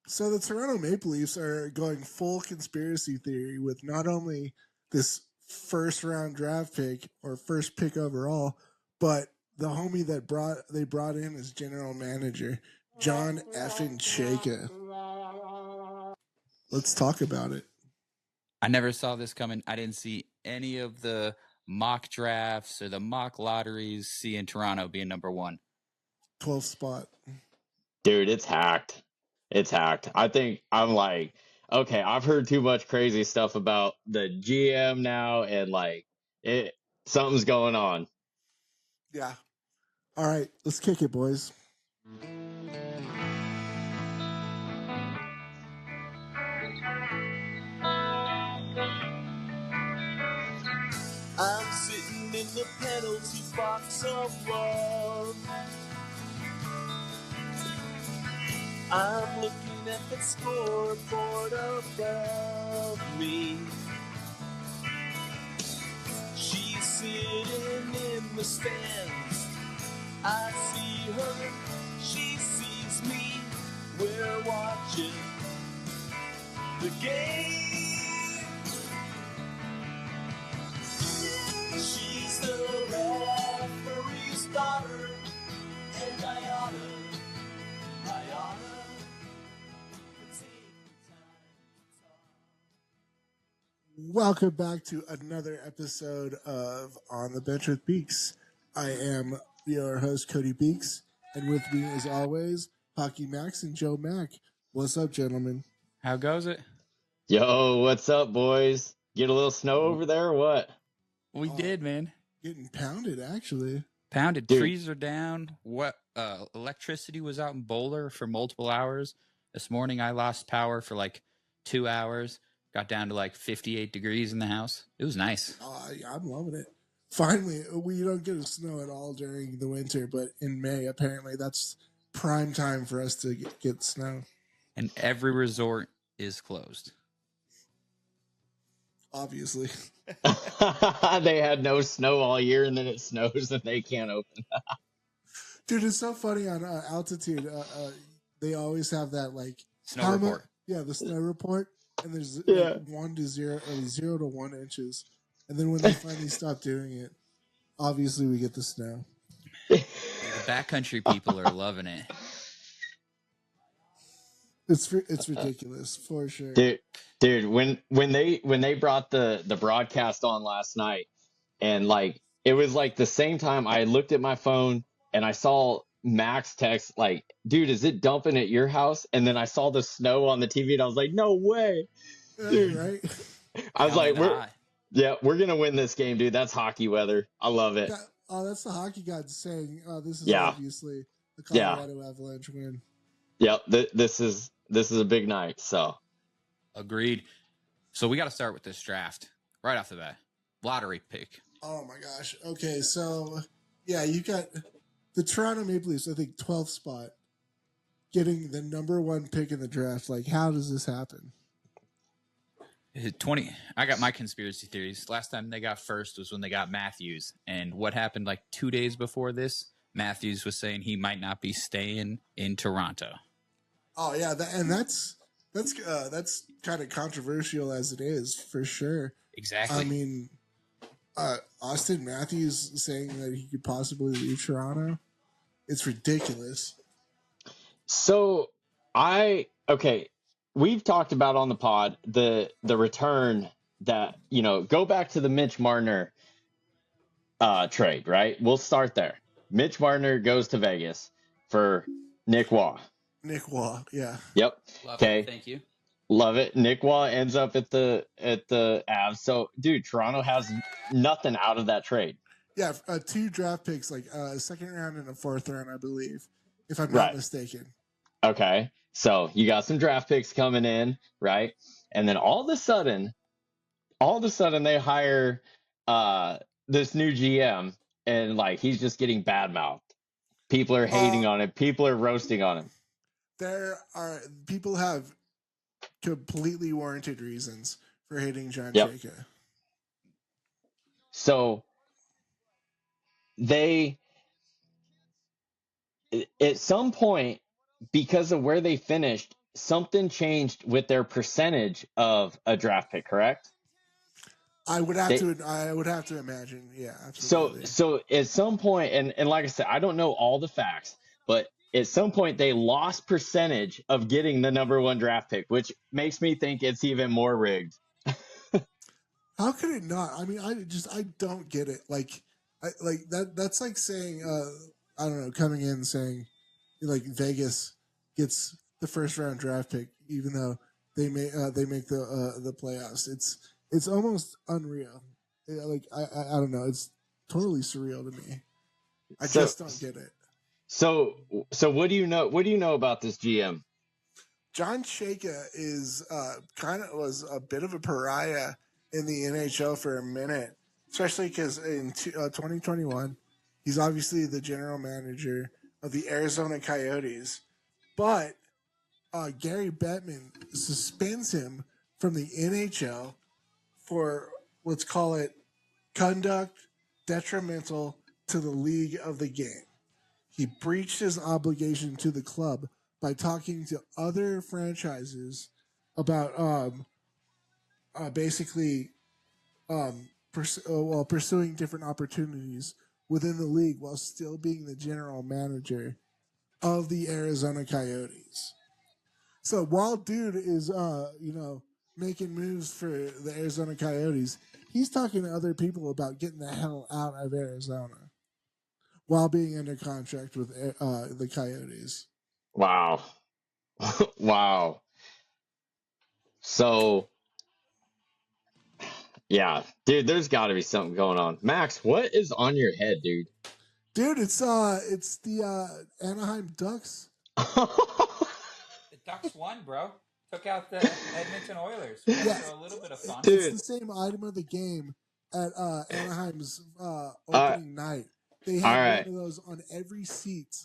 So the Toronto Maple Leafs are going full conspiracy theory with not only this first round draft pick or first pick overall, but the homie that they brought in as general manager, John effing Chayka. Let's talk about it. I never saw this coming. I didn't see any of the mock drafts or the mock lotteries seeing Toronto being number one. 12th spot. Dude, it's hacked. It's hacked. I think I'm like, okay, I've heard too much crazy stuff about the GM now, and something's going on. Yeah. All right, let's kick it, boys. I'm sitting in the penalty box of love. I'm looking at the scoreboard above me. She's sitting in the stands. I see her, she sees me. We're watching the game. She's the referee's daughter, and I oughta Welcome back to another episode of On the Bench with Beeks. I am your host, Cody Beeks, and with me, as always, Hockey Max and Joe Mack. What's up, gentlemen? How goes it? Yo, what's up, boys? Get a little snow over there or what? We did, man. Getting pounded, actually. Pounded. Dude. Trees are down. Electricity was out in Boulder for multiple hours. This morning I lost power for like 2 hours. Got down to like 58 degrees in the house. It was nice. I'm loving it. Finally, we don't get snow at all during the winter, but in May, apparently, that's prime time for us to get snow. And every resort is closed. Obviously. They had no snow all year, and then it snows and they can't open. Dude, it's so funny on altitude. They always have that like Snow report. The snow report. And there's like 1 to 0 or 0 to 1 inches. And then when they finally stop doing it, obviously we get the snow. The backcountry people are loving it. It's ridiculous for sure. Dude, when they brought the broadcast on last night, and like it was like the same time I looked at my phone and I saw Max text like, dude, is it dumping at your house? And then I saw the snow on the TV and I was like, no way. Dude. Right? I was like, we're gonna win this game, dude. That's hockey weather. I love it. That's the hockey gods saying, this is obviously the Colorado Avalanche win. Yep, this is a big night. So agreed. So we got to start with this draft right off the bat. Lottery pick. Oh my gosh. Okay, so yeah, you got the Toronto Maple Leafs, I think 12th spot, getting the number one pick in the draft. Like, how does this happen? I got my conspiracy theories. Last time they got first was when they got Matthews. And what happened like 2 days before this? Matthews was saying he might not be staying in Toronto. Oh yeah, that's kind of controversial as it is, for sure. Exactly. I mean, Austin Matthews saying that he could possibly leave Toronto. It's ridiculous. So we've talked about on the pod the return that, go back to the Mitch Marner trade, right? We'll start there. Mitch Marner goes to Vegas for Nick Waugh. Nick Waugh, yeah. Yep. Okay. Thank you. Love it. Nick Waugh ends up at the Avs. So, dude, Toronto has nothing out of that trade. Yeah, 2 draft picks, like a second round and a 4th round, I believe, if I'm not mistaken. Okay, so you got some draft picks coming in, right? And then all of a sudden they hire this new GM, and like he's just getting badmouthed. People are hating on him. People are roasting on him. People have completely warranted reasons for hating John Chayka. So they, at some point, because of where they finished, something changed with their percentage of a draft pick, correct? I would have They- to imagine. Yeah, So absolutely. so at some point, and like I said, I don't know all the facts, but at some point they lost percentage of getting the number one draft pick, which makes me think it's even more rigged. How could it not? I mean, I don't get it. Like that's like saying I don't know, coming in saying like Vegas gets the first round draft pick even though they make the playoffs. It's almost unreal. Yeah, like I don't know. It's totally surreal to me. I So- just don't get it. So what do you know? What do you know about this GM? John Chayka is was a bit of a pariah in the NHL for a minute, especially because in 2021, he's obviously the general manager of the Arizona Coyotes, but Gary Bettman suspends him from the NHL for, let's call it, conduct detrimental to the league of the game. He breached his obligation to the club by talking to other franchises about basically pursuing different opportunities within the league while still being the general manager of the Arizona Coyotes. So while dude is making moves for the Arizona Coyotes, he's talking to other people about getting the hell out of Arizona while being under contract with the Coyotes. Wow. Wow. So, yeah, dude, there's got to be something going on. Max, what is on your head, dude? Dude, it's the Anaheim Ducks. The Ducks won, bro. Took out the Edmonton Oilers. Yeah. So a little bit of fun. Dude. It's the same item of the game at Anaheim's opening night. They had All right. one of those on every seat,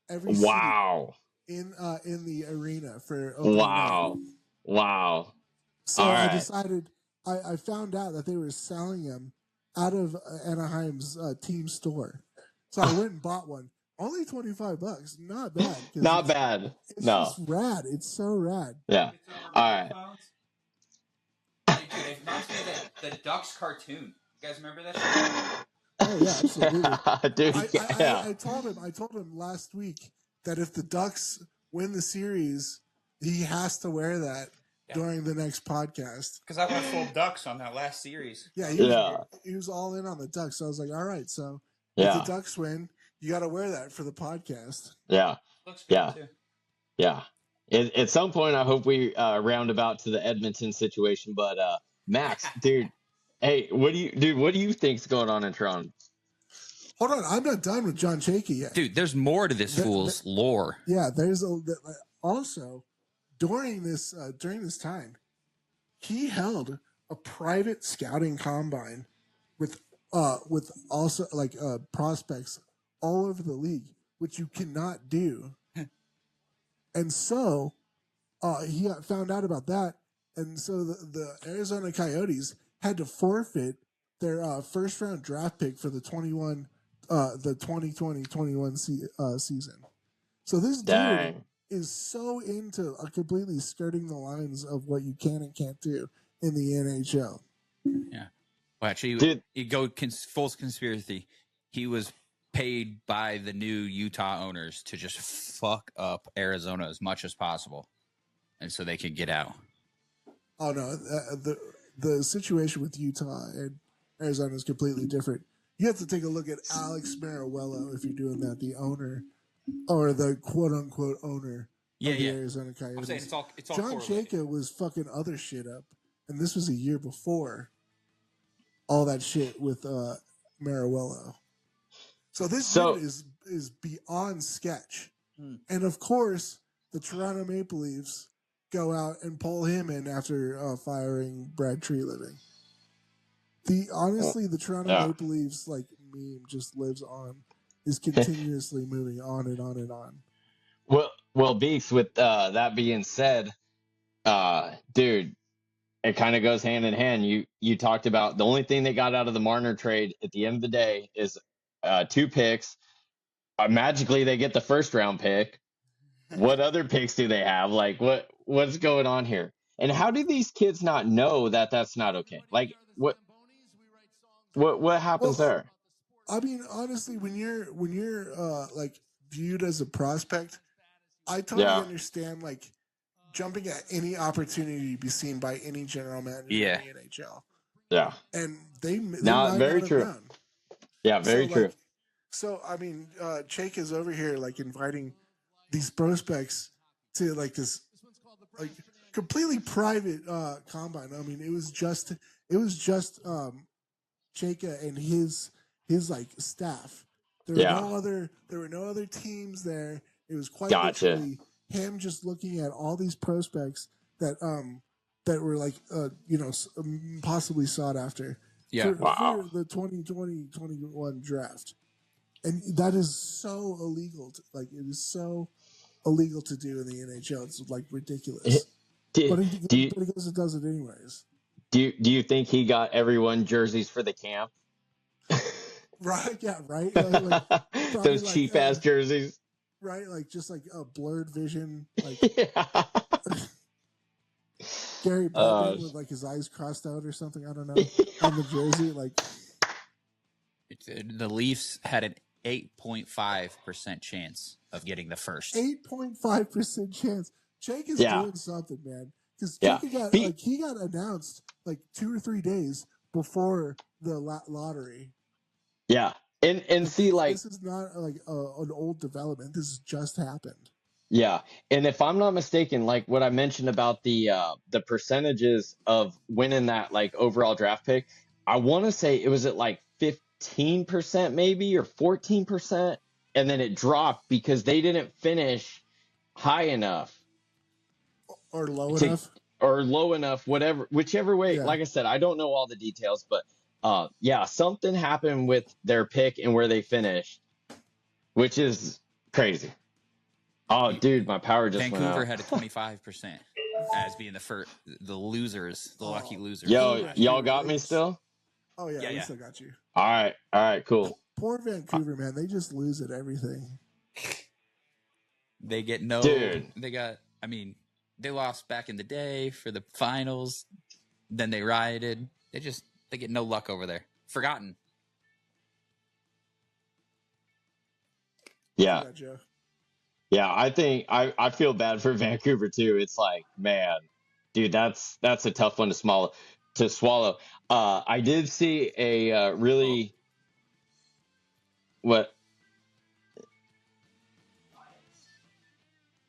Wow. in the arena for opening Wow. night. Wow. So All I right. decided I found out that they were selling them out of Anaheim's team store. So I went and bought one. Only $25. Not bad. 'Cause Not bad. It's No. just rad. It's so rad. Yeah. It's over All right. microphones. Hey, dude, it reminds me of the Ducks cartoon. You guys remember that shit? Oh yeah, absolutely. Dude, yeah. I told him last week that if the Ducks win the series, he has to wear that during the next podcast. Because I went full Ducks on that last series. Yeah, he was all in on the Ducks. So I was like, all right, so if Yeah. the Ducks win, you got to wear that for the podcast. Yeah. Looks good, Yeah. too. Yeah. At some point, I hope we round about to the Edmonton situation. But Max, dude, hey, what do you think's going on in Toronto? Hold on, I'm not done with John Chayka yet. Dude, there's more to this fool's lore. Yeah, there's also during this time, he held a private scouting combine with also like prospects all over the league, which you cannot do. And so he got found out about that, and so the Arizona Coyotes had to forfeit their first round draft pick for the 2020-21 season. So this dude Dang. is so into completely skirting the lines of what you can and can't do in the NHL. Yeah. Well, actually, Dude. you go full conspiracy. He was paid by the new Utah owners to just fuck up Arizona as much as possible, and so they could get out. Oh no, the situation with Utah and Arizona is completely different. You have to take a look at Alex Mariuello if you're doing that, the owner or the quote unquote owner of the Arizona Coyotes. I'm saying it's all John correlated. Chayka was fucking other shit up, and this was a year before all that shit with Mariuello. So this dude is beyond sketch. And of course, the Toronto Maple Leafs go out and pull him in after firing Brad Treliving. The Toronto Maple Leafs like meme just lives on, is continuously moving on and on and on. Well, Beeks, with that being said, dude, it kind of goes hand in hand. You talked about the only thing they got out of the Marner trade at the end of the day is 2 picks. Magically, they get the first round pick, what other picks do they have? Like, what's going on here? And how do these kids not know that that's not okay? Like, what happens Well, there? I mean, honestly, when you're like viewed as a prospect, I totally Yeah, understand like jumping at any opportunity to be seen by any general manager Yeah. in the NHL, yeah. and they Now, might very not have true. known. Yeah, So very true. like, so I mean, Jake is over here like inviting these prospects to like this like completely private combine. I mean, it was just Chaka and his like staff. Yeah, There were no other teams there. It was quite gotcha. literally him just looking at all these prospects that were like possibly sought after Yeah. Wow. for the 2020-21 draft. And that is so illegal. Like it is so illegal to do in the NHL. It's like ridiculous. Do, But do you I guess it does it anyways. do you think he got everyone jerseys for the camp? Right? Yeah. Right. Like probably Those like cheap ass jerseys. right, like just like a blurred vision, like Yeah. Gary Uh, Bettman with like his eyes crossed out or something. I don't know on the jersey. Like The Leafs had an 8.5% chance of getting the first. 8.5% chance. Jake is yeah, doing something, man. Because yeah. Jake got Be, he got announced like 2 or 3 days before the lottery. yeah, and Like see, like, this is not like an old development. This has just happened. yeah, and if I'm not mistaken, like what I mentioned about the percentages of winning that like overall draft pick, I want to say it was at like 15% maybe or 14%, and then it dropped because they didn't finish high enough Or low to enough. or low enough, whatever, whichever way. Yeah. Like I said, I don't know all the details, but yeah, something happened with their pick and where they finished, which is crazy. Oh, dude, my power just went Vancouver out. had a 25% as being the losers, the lucky Oh, losers. Yo, poor y'all Vancouver. got me still? Oh yeah, Yeah, we yeah. still got you. All right, cool. Poor Vancouver, man. They just lose at everything. They get Dude. they lost back in the day for the finals. Then they rioted. They get no luck over there. Forgotten. Yeah. Yeah, Joe. Yeah, I think I feel bad for Vancouver too. It's like, man, dude, that's a tough one to swallow. I did see a really what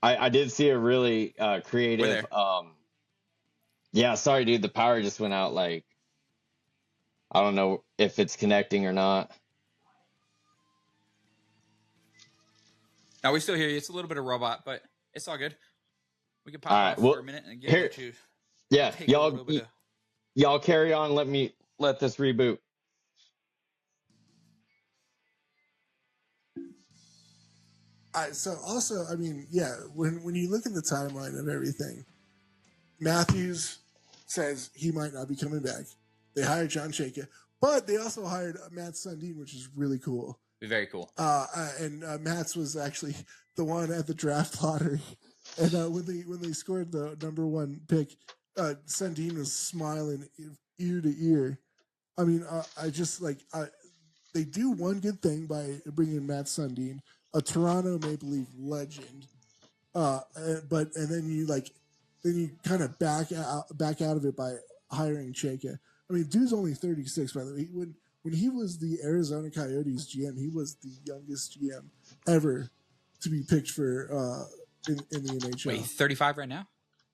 I did see a really creative yeah, sorry dude, the power just went out. Like I don't know if it's connecting or not. Now we still hear you. It's a little bit of robot, but it's all good. We can pop All right, off well, for a minute and here, let you yeah, take a little bit of. y'all carry on. Let this reboot. So also, I mean, yeah, when you look at the timeline of everything, Matthews says he might not be coming back. They hired John Chayka, but they also hired Matt Sundin, which is really cool. Be very cool. And Matt's was actually the one at the draft lottery, and when they scored the number 1 pick, Sundin was smiling ear to ear. I mean, they do one good thing by bringing Matt Sundin, a Toronto Maple Leaf legend, and then you kind of back out of it by hiring Chayka. I mean, dude's only 36, by the way. When he was the Arizona Coyotes GM, he was the youngest GM ever to be picked for in the NHL. Wait, he's 35 right now?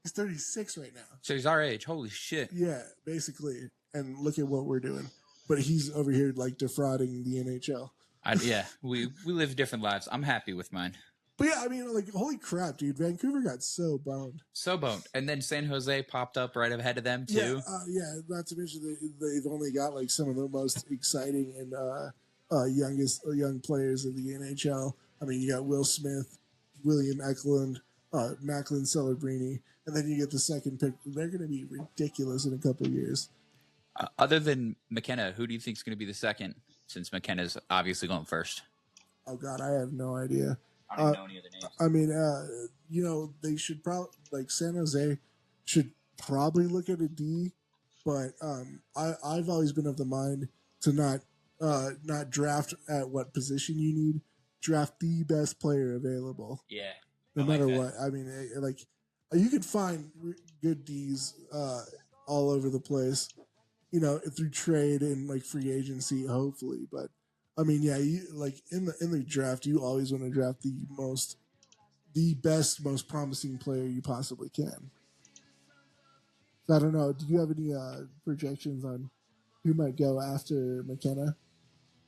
He's 36 right now. So he's our age. Holy shit. Yeah, basically. And look at what we're doing. But he's over here like defrauding the NHL. Yeah, we live different lives. I'm happy with mine. But yeah, I mean, like, holy crap, dude. Vancouver got so boned. So boned. And then San Jose popped up right ahead of them, too. Yeah, not to mention they've only got, like, some of the most exciting and young players in the NHL. I mean, you got Will Smith, William Eklund, Macklin Celebrini, and then you get the second pick. They're going to be ridiculous in a couple of years. Other than McKenna, who do you think is going to be the second, since McKenna's obviously going first? Oh, God, I have no idea. I don't even know any other names. I mean, they should probably San Jose should probably look at a D, but I've always been of the mind to not draft at what position you need. Draft the best player available. Yeah. No matter what. I mean, you could find good Ds all over the place, through trade and free agency, hopefully. But I mean, yeah, you in the draft, you always want to draft the best, most promising player you possibly can. So I don't know. Do you have any projections on who might go after McKenna?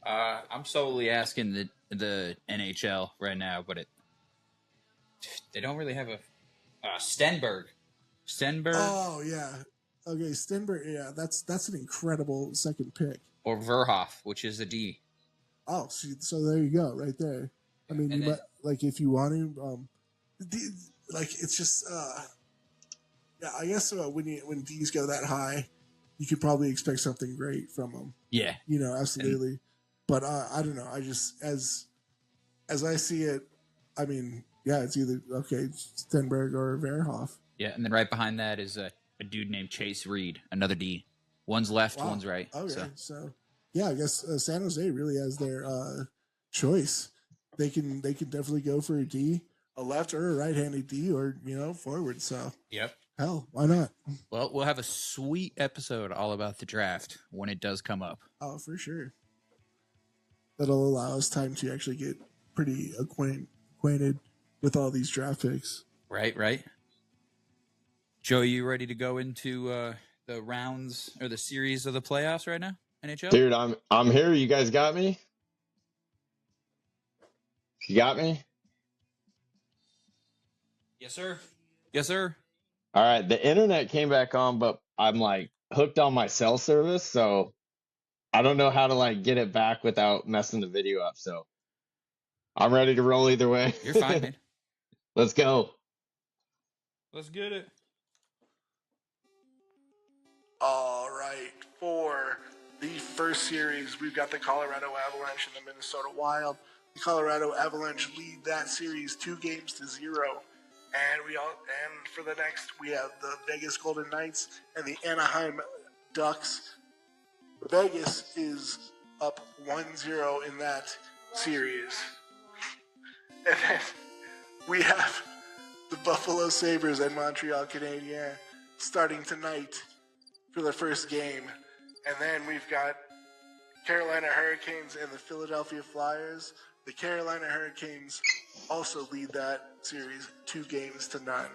I'm solely asking the NHL right now, but they don't really have a Stenberg. Oh yeah. Okay, Stenberg. Yeah, that's an incredible second pick. Or Verhoff, which is a D. Oh, so there you go, right there. I mean, if you want to, it's just, yeah. I guess when D's go that high, you could probably expect something great from them. Yeah, absolutely. But I don't know. I just as I see it, I mean, yeah, it's either Stenberg or Verhoff. Yeah, and then right behind that is a dude named Chase Reed, another D. One's left, one's right. Okay, so yeah, I guess San Jose really has their choice. They can definitely go for a D, a left or a right-handed D, or forward. So yep, hell, why not? Well, we'll have a sweet episode all about the draft when it does come up. Oh, for sure. That'll allow us time to actually get pretty acquainted with all these draft picks. Right. Joe, you ready to go into the rounds or the series of the playoffs right now? NHL? Dude, I'm here. You guys got me? You got me? Yes, sir. Yes, sir. All right. The internet came back on, but I'm hooked on my cell service, so I don't know how to get it back without messing the video up. So I'm ready to roll either way. You're fine, man. Let's go. Let's get it. All right, for the first series, we've got the Colorado Avalanche and the Minnesota Wild. The Colorado Avalanche lead that series 2-0. And for the next, we have the Vegas Golden Knights and the Anaheim Ducks. Vegas is up 1-0 in that series. And then we have the Buffalo Sabres and Montreal Canadiens starting tonight for the first game. And then we've got Carolina Hurricanes and the Philadelphia Flyers. The Carolina Hurricanes also lead that series 2-0.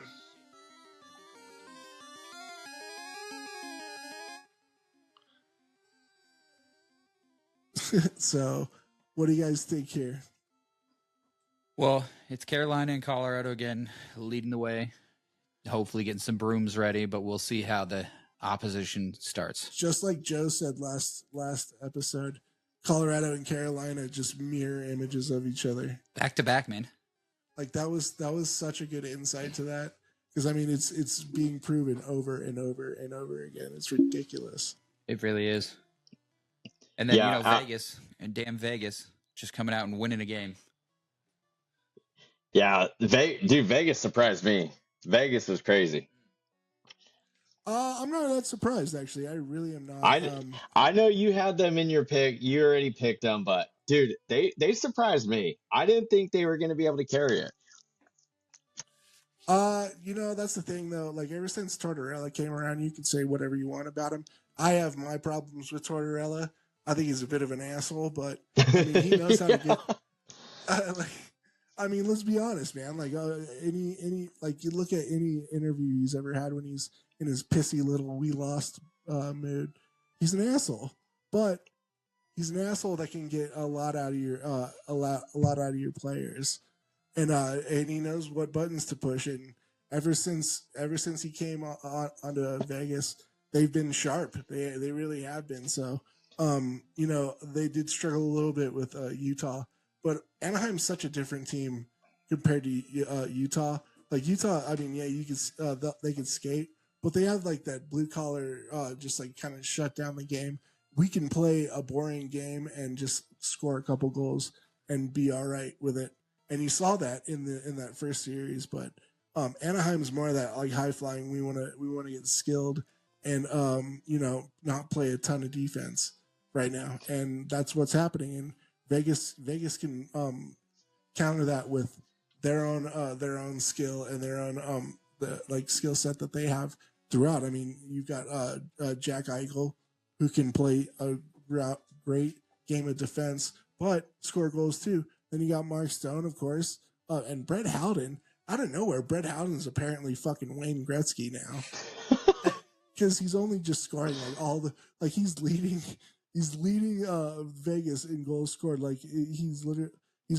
So, what do you guys think here? Well, it's Carolina and Colorado again leading the way. Hopefully getting some brooms ready, but we'll see how the opposition starts. Just like Joe said last episode, Colorado and Carolina just mirror images of each other. Back to back, man. That was such a good insight to that. Because I mean it's being proven over and over and over again. It's ridiculous. It really is. And then Vegas and damn Vegas just coming out and winning a game. Yeah, Vegas surprised me. Vegas was crazy. I'm not that surprised, actually. I really am not. I know you had them in your pick. You already picked them, but dude, they surprised me. I didn't think they were going to be able to carry it. That's the thing, though. Ever since Tortorella came around, you can say whatever you want about him. I have my problems with Tortorella. I think he's a bit of an asshole, but I mean, he knows how to get. I mean, let's be honest, man. You look at any interview he's ever had when he's in his pissy little "we lost" mood. He's an asshole, but he's an asshole that can get a lot out of your a lot out of your players, and he knows what buttons to push. And ever since he came onto Vegas, they've been sharp. They really have been. So, they did struggle a little bit with Utah. But Anaheim's such a different team compared to Utah. Utah, I mean, yeah, you can they can skate, but they have that blue collar, just kind of shut down the game. We can play a boring game and just score a couple goals and be all right with it. and you saw that in that first series. But Anaheim's more of that like high flying. We want to get skilled and not play a ton of defense right now, and that's what's happening. And Vegas can counter that with their own skill and their own the like skill set that they have throughout. I mean, you've got Jack Eichel, who can play a great game of defense, but score goals too. Then you got Mark Stone, of course, and Brett Howden. Out of nowhere, Brett Howden's apparently fucking Wayne Gretzky now, because he's only just scoring like he's leading Vegas in goals scored. Like he's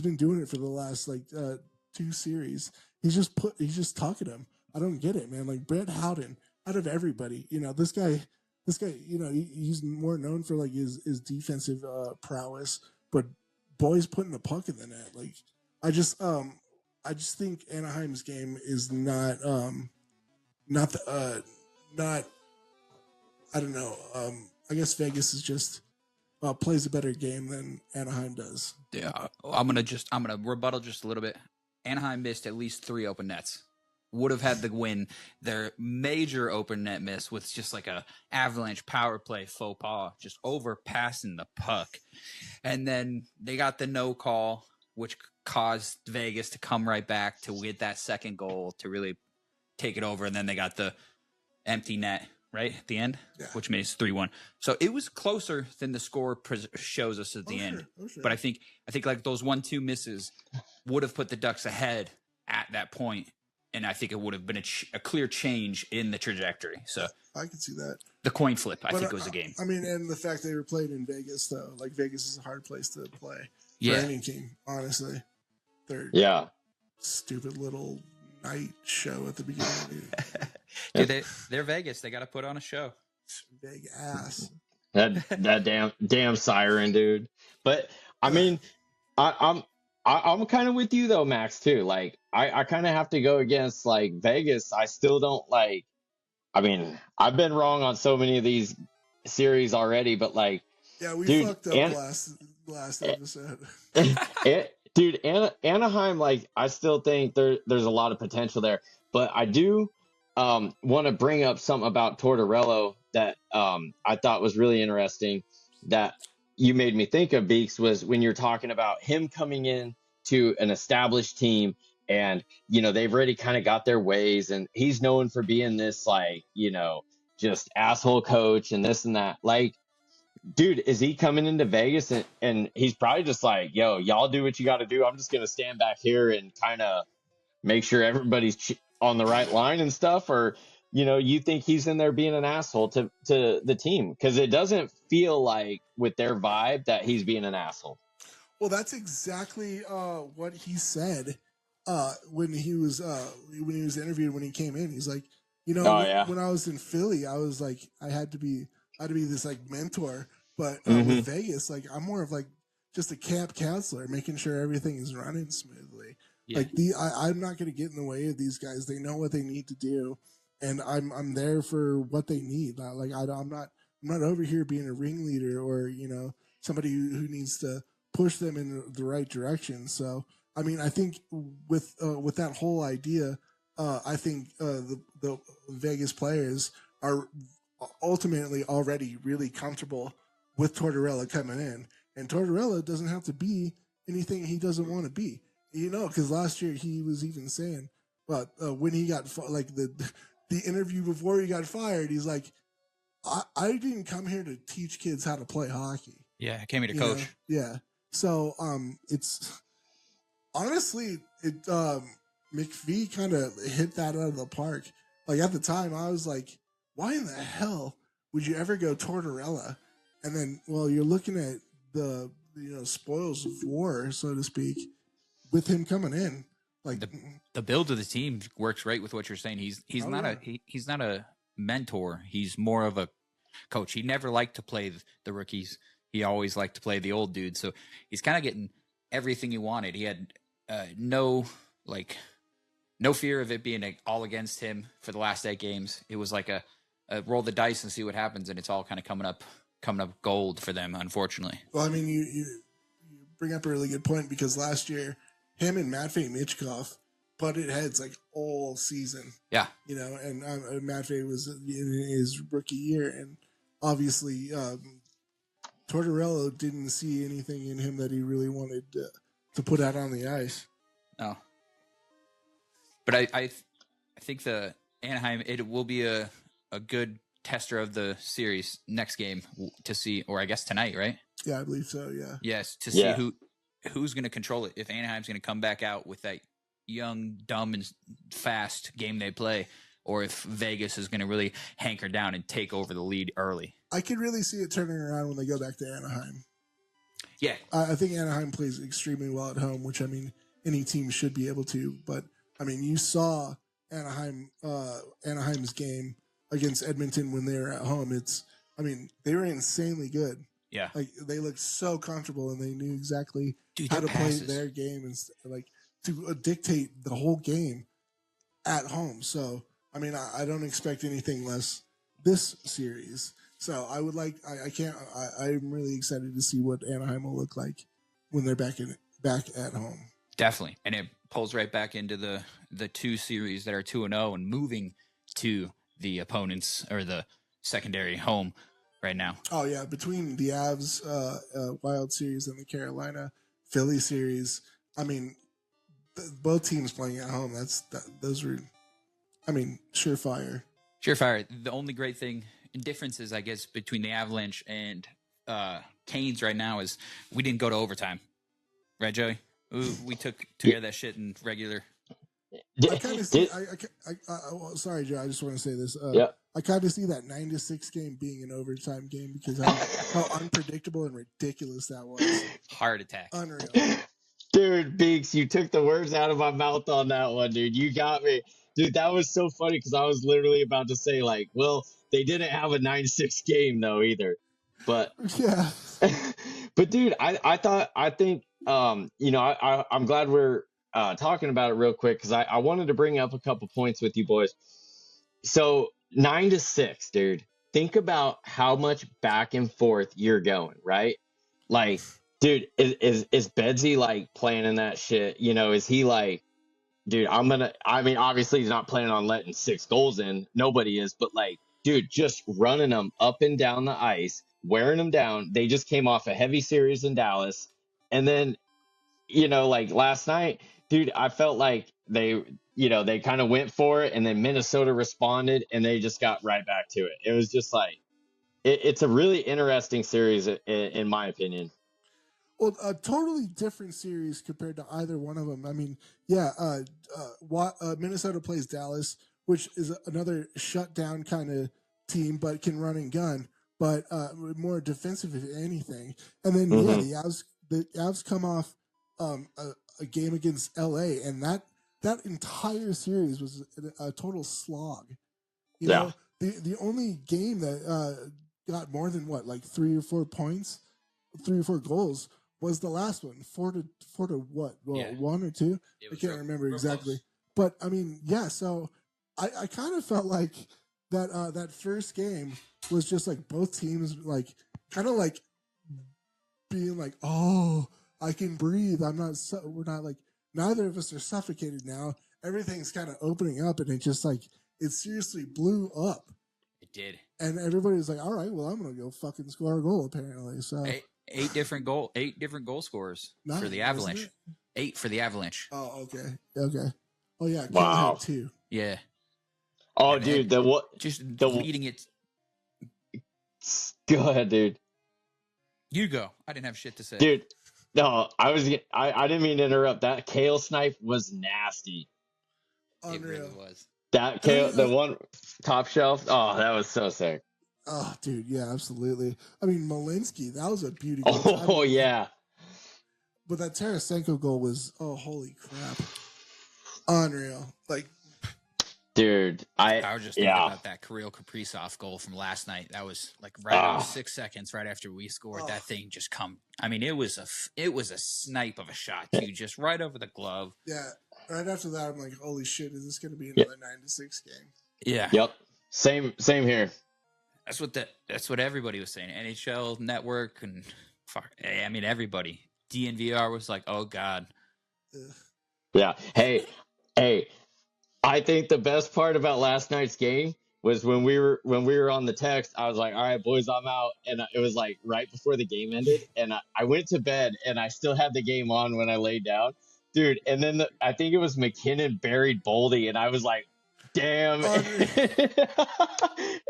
been doing it for the last 2 series. He's just tucking him. I don't get it, man. Like Brett Howden, out of everybody, this guy, he's more known for like his defensive prowess, but boy's putting the puck in the net. Like I just think Anaheim's game is not I don't know. I guess Vegas is just plays a better game than Anaheim does. Yeah, I'm gonna rebuttal just a little bit. Anaheim missed at least 3 open nets. Would have had the win. Their major open net miss was just like a Avalanche power play faux pas, just overpassing the puck. And then they got the no call, which caused Vegas to come right back to get that second goal to really take it over. And then they got the empty net right at the end, which made it 3-1. So it was closer than the score shows us at the end. Sure. But I think like those 1-2 misses would have put the Ducks ahead at that point. And I think it would have been a clear change in the trajectory. So I can see that. The coin flip, I think it was a game. I mean, and the fact they were played in Vegas, though. Like, Vegas is a hard place to play for any team, honestly. They're stupid little night show at the beginning. Dude, they're Vegas. They got to put on a show. Big ass. That damn siren, dude. But, I mean, I'm kind of with you though, Max, too. Like, I kind of have to go against like Vegas. I still don't like. I mean, I've been wrong on so many of these series already, but like, we fucked up last episode. Anaheim, like, I still think there's a lot of potential there, but I do want to bring up something about Tortorella that I thought was really interesting that you made me think of, Beeks, was when you're talking about him coming in to an established team and, they've already kind of got their ways and he's known for being this like, just asshole coach and this and that. Like, dude, is he coming into Vegas and he's probably just like, yo, y'all do what you got to do. I'm just going to stand back here and kind of make sure everybody's on the right line and stuff. Or, you think he's in there being an asshole to the team? Because it doesn't feel like with their vibe that he's being an asshole. Well, that's exactly what he said when he was interviewed when he came in. He's like, when I was in Philly, I was like, I had to be this like mentor, but with Vegas, like I'm more of like just a camp counselor, making sure everything is running smoothly. Yeah. Like I'm not going to get in the way of these guys. They know what they need to do, and I'm there for what they need. Like I'm not over here being a ringleader or somebody who needs to push them in the right direction. So I mean, I think with that whole idea, I think the Vegas players are ultimately already really comfortable with Tortorella coming in, and Tortorella doesn't have to be anything he doesn't want to be. Because last year he was even saying, when he got like the interview before he got fired, he's like, I didn't come here to teach kids how to play hockey. Yeah, I came here to coach. Yeah. So it's honestly McPhee kind of hit that out of the park. Like at the time, I was like, why in the hell would you ever go Tortorella? And then, you're looking at the spoils of war, so to speak, with him coming in. Like the build of the team works right with what you're saying. He's not a mentor. He's more of a coach. He never liked to play the rookies. He always liked to play the old dudes. So he's kind of getting everything he wanted. He had no fear of it being all against him for the last 8 games. It was like a roll the dice and see what happens, and it's all kind of coming up gold for them, unfortunately. Well, I mean, you bring up a really good point because last year him and Matvey Michkov butted heads like all season. Yeah. You know, and Matvey was in his rookie year, and obviously Tortorella didn't see anything in him that he really wanted to put out on the ice. No. But I think the Anaheim, it will be a good tester of the series next game to see, or I guess tonight, right? Yeah, I believe so. Yeah. Yes, to see who's going to control it. If Anaheim's going to come back out with that young, dumb, and fast game they play, or if Vegas is going to really hanker down and take over the lead early. I could really see it turning around when they go back to Anaheim. Yeah. I think Anaheim plays extremely well at home, which, I mean, any team should be able to. But, I mean, you saw Anaheim's game against Edmonton when they were at home. They were insanely good. Yeah. Like, they looked so comfortable, and they knew exactly how to passes. play their game and, like, to dictate the whole game at home. So, I mean, I don't expect anything less this series. So I'm really excited to see what Anaheim will look like when they're back at home. Definitely. And it pulls right back into the two series that are 2-0 and moving to the opponents or the secondary home right now. Oh yeah. Between the Avs Wild series and the Carolina Philly series, I mean, both teams playing at home. Those were, I mean, surefire. Surefire. The only great thing and differences, I guess, between the Avalanche and Canes right now is we didn't go to overtime, right, Joey? We took care of that shit in regular. I kind of see. Sorry, Joe. I just want to say this. I kind of see that 9-6 game being an overtime game because how unpredictable and ridiculous that was. Heart attack. Unreal. Dude, Beeks, you took the words out of my mouth on that one, dude. You got me. Dude, that was so funny because I was literally about to say, like, well, they didn't have a 9-6 game, though, either. But, yeah. But, dude, I think, I'm glad we're talking about it real quick because I wanted to bring up a couple points with you boys. So, 9-6, dude. Think about how much back and forth you're going, right? Like, dude, is Bedsy, like, planning that shit? You know, is he, like, dude, obviously he's not planning on letting 6 goals in. Nobody is. But, like, dude, just running them up and down the ice, wearing them down. They just came off a heavy series in Dallas. And then, like last night, dude, I felt like they kind of went for it. And then Minnesota responded and they just got right back to it. It was just like, it's a really interesting series, in my opinion. Well, a totally different series compared to either one of them. I mean, Minnesota plays Dallas, which is another shutdown kind of team, but can run and gun, but more defensive if anything. And then the Avs come off a game against LA, and that entire series was a total slog. You know, the only game that got more than 3 or 4 points, 3 or 4 goals was the last one, 4 to what? Well, 1 or 2? I can't remember exactly. Close. But I mean, yeah. So I kind of felt like that first game was just like both teams kind of being like, oh, I can breathe. We're not like, neither of us are suffocated now. Everything's kind of opening up, and it just it seriously blew up. It did. And everybody was like, all right, well, I'm gonna go fucking score a goal apparently. So. Eight different goal scorers for the Avalanche. 8 for the Avalanche. Oh, okay. Oh yeah, wow. 2. Yeah. Oh, and dude, leading it. Go ahead, dude. You go. I didn't have shit to say, dude. No, I didn't mean to interrupt. That Kale snipe was nasty. Unreal. It really was. That Kale, the one top shelf. Oh, that was so sick. Oh, dude, yeah, absolutely. I mean, Malinsky, that was a beauty. Oh, yeah. But that Tarasenko goal was, holy crap. Unreal. Dude, I was just thinking about that Kirill Kaprizov goal from last night. That was right 6 seconds right after we scored. That thing just it was a snipe of a shot, too, just right over the glove. Yeah, right after that, I'm like, holy shit, is this going to be another 9-6 game? Yeah. Yep. Same here. That's what everybody was saying. NHL Network and everybody. DNVR was like, oh God. Yeah. Hey, I think the best part about last night's game was when we were on the text. I was like, "All right, boys, I'm out," and it was like right before the game ended, and I went to bed, and I still had the game on when I laid down, dude. And then I think it was McKinnon buried Boldy, and I was like, "Damn!" Unreal.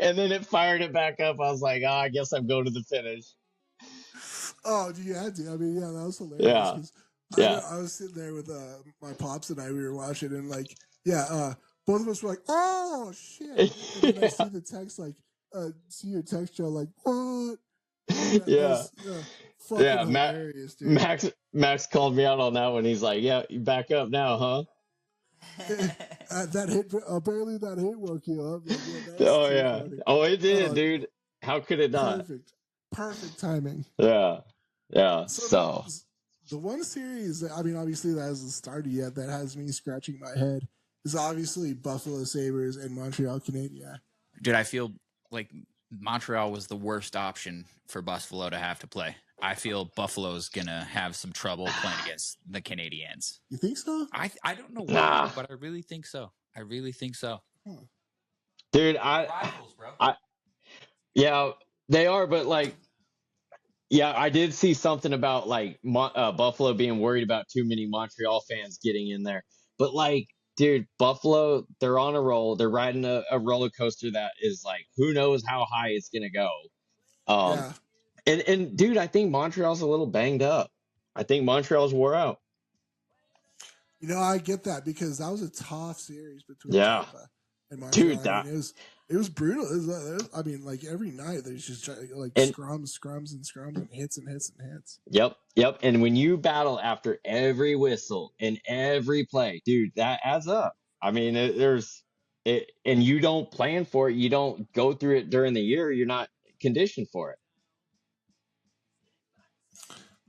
And then it fired it back up. I was like, "Ah, I guess I'm going to the finish." Oh, you had to. I mean, yeah, that was hilarious. Yeah, 'Cause yeah, I was sitting there with my pops and we were watching, and like, yeah, both of us were like, "Oh shit!" And then I see the text, like, see your text, Joe, like, "What?" That yeah, was fucking yeah. hilarious, dude. Max called me out on that one. He's like, "Yeah, you back up now, huh?" That hit, apparently that hit woke you up. Like, yeah, that was Oh too yeah. funny. Oh, it did, Oh, dude. How could it not? perfect timing. Yeah. Yeah. So So the one series, I mean, obviously that hasn't started yet, that has me scratching my head is obviously Buffalo Sabres and Montreal Canadiens. Dude, I feel like Montreal was the worst option for Buffalo to have to play. I feel Buffalo's gonna have some trouble playing against the Canadiens. You think so? I don't know why, Nah. but I really think so. I really think so. dude, Rivals, bro. yeah, they are, but like, yeah, I did see something about like Buffalo being worried about too many Montreal fans getting in there. But like, dude, Buffalo, they're on a roll. They're riding a roller coaster that is like, who knows how high it's gonna go. Yeah. And dude, I think Montreal's a little banged up. I think Montreal's wore out. You know, I get that because that was a tough series between Yeah. Tampa and Montreal. Dude, I mean, it was brutal. I mean, like every night there's just like And- scrums and hits and hits and hits. Yep. And when you battle after every whistle and every play, dude, that adds up. I mean, and you don't plan for it. You don't go through it during the year. You're not conditioned for it.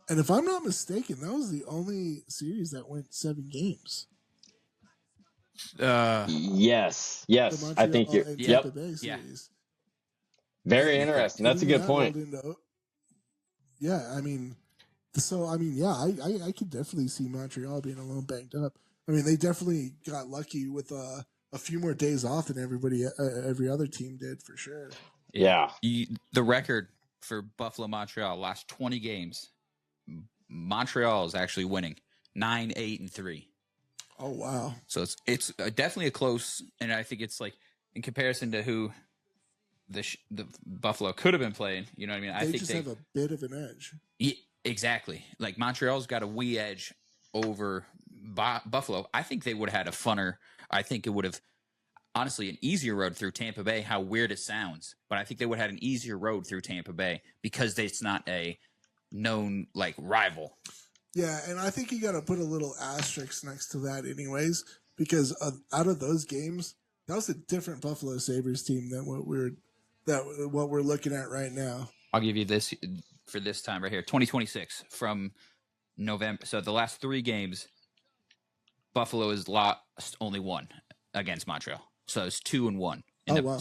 And if I'm not mistaken, that was the only series that went 7 games. Yes. The I think Montreal you're. and Yep. Tampa Bay series. Very And- interesting. and That's a even good that point. rolled into- yeah, I mean, I could definitely see Montreal being a little banged up. I mean, they definitely got lucky with a few more days off than every other team did for sure. Yeah. The record for Buffalo Montreal last 20 games, Montreal is actually winning 9-8-3. Oh wow! So it's definitely a close, and I think it's like in comparison to who the Buffalo could have been playing. You know what I mean? I think they have a bit of an edge. Yeah, exactly. Like Montreal's got a wee edge over Buffalo. I think they would have had a funner. I think it would have honestly an easier road through Tampa Bay. How weird it sounds, but I think they would have had an easier road through Tampa Bay because it's not a known like rival. Yeah, and I think you got to put a little asterisk next to that, anyways, because out of those games, that was a different Buffalo Sabres team than what we're looking at right now. I'll give you this for this time right here, 2026 from November. So the last 3 games, Buffalo has lost only 1 against Montreal. So it's 2-1. Wow.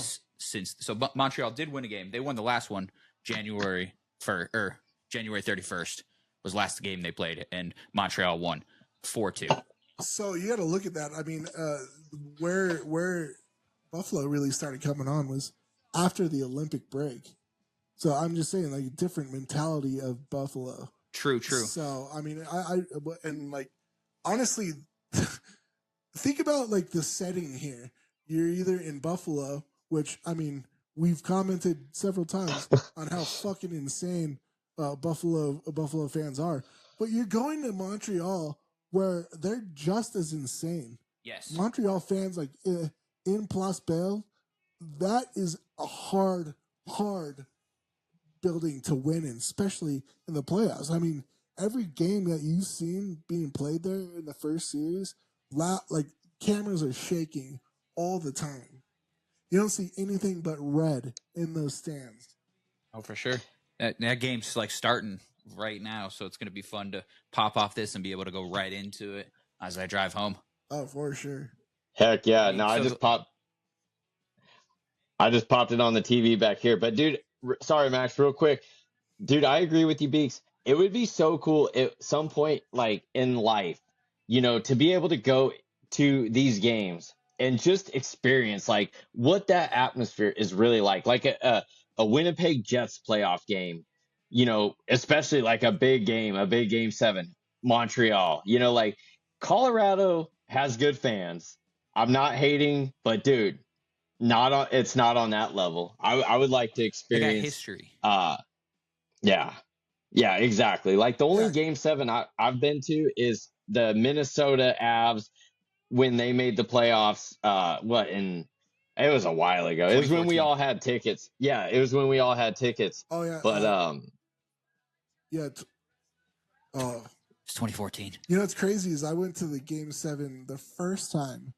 Montreal did win a game. They won the last one January 31st. Was last game they played, and Montreal won 4-2. So you got to look at that. I mean, where Buffalo really started coming on was after the Olympic break. So I'm just saying, like, different mentality of Buffalo. True. So I mean, and like, honestly, think about like the setting here. You're either in Buffalo, which I mean, we've commented several times on how fucking insane Buffalo fans are, but you're going to Montreal where they're just as insane. Yes. Montreal fans like in Place Belle, that is a hard building to win in, especially in the playoffs. I mean, every game that you've seen being played there in the first series, like cameras are shaking all the time. You don't see anything but red in those stands. Oh, for sure. That game's like starting right now, so it's going to be fun to pop off this and be able to go right into it as I drive home. Oh, for sure. Heck yeah. I mean, No, I so just popped it on the TV back here. But dude, sorry, Max, real quick. Dude, I agree with you, Beeks. It would be so cool at some point, like in life, to be able to go to these games and just experience like what that atmosphere is really like a Winnipeg Jets playoff game, especially like a big game 7, Montreal, like Colorado has good fans. I'm not hating, but dude, it's not on that level. I would like to They got experience history. Yeah. Yeah, exactly. Like the only Yeah. game 7 I've been to is the Minnesota Avs when they made the playoffs. It was a while ago. It was when we 2014. all had tickets. Yeah, it was when we all had tickets. Oh yeah. But Yeah. Oh, It's 2014. what's crazy is I went to the game 7 the first time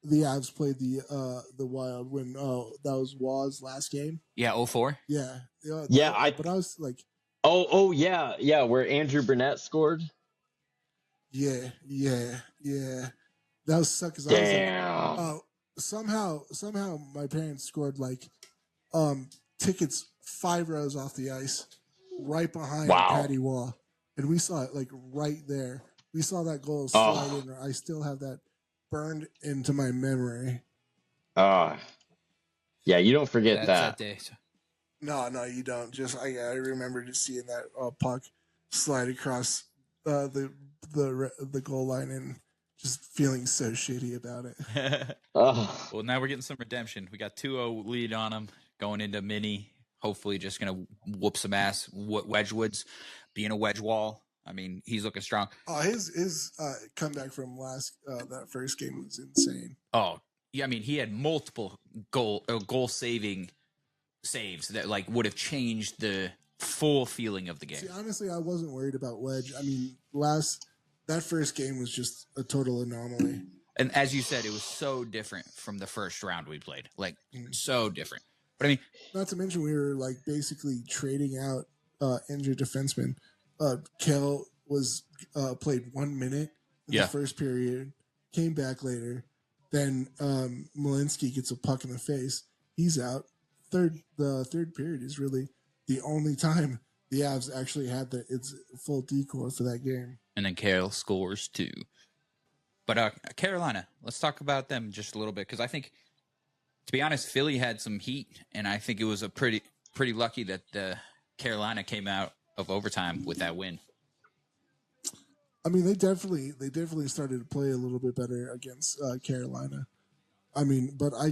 the Avs played the Wild when that was Waz last game. Yeah, 04. Yeah. Yeah, but I was like, oh yeah, where Andrew Burnett scored. yeah. That was suck because I was like, somehow my parents scored like tickets 5 rows off the ice, right behind Wow. Patty Waugh, and we saw it like right there. We saw that goal slide in. I still have that burned into my memory. Yeah, you don't forget That's that day. No, you don't. Just I remember just seeing that puck slide across the goal line and just feeling so shitty about it. Well, now we're getting some redemption. We got 2-0 lead on them going into mini. Hopefully, just gonna whoop some ass. Wedgwood's being a wedge wall. I mean, he's looking strong. Oh, his comeback from that first game was insane. Oh, yeah. I mean, he had multiple goal saving saves that like would have changed the full feeling of the game. See, honestly, I wasn't worried about Wedge. I mean, that first game was just a total anomaly. And as you said, it was so different from the first round we played. Like, so different. But I mean, not to mention we were like basically trading out injured defensemen. Kel was played 1 minute in the first period, came back later. Then Malinsky gets a puck in the face. He's out. The third period is really the only time the Avs actually had its full decor for that game. And then Carroll scores too. But Carolina, let's talk about them just a little bit because I think, to be honest, Philly had some heat, and I think it was a pretty lucky that Carolina came out of overtime with that win. I mean, they definitely started to play a little bit better against Carolina. I mean, but I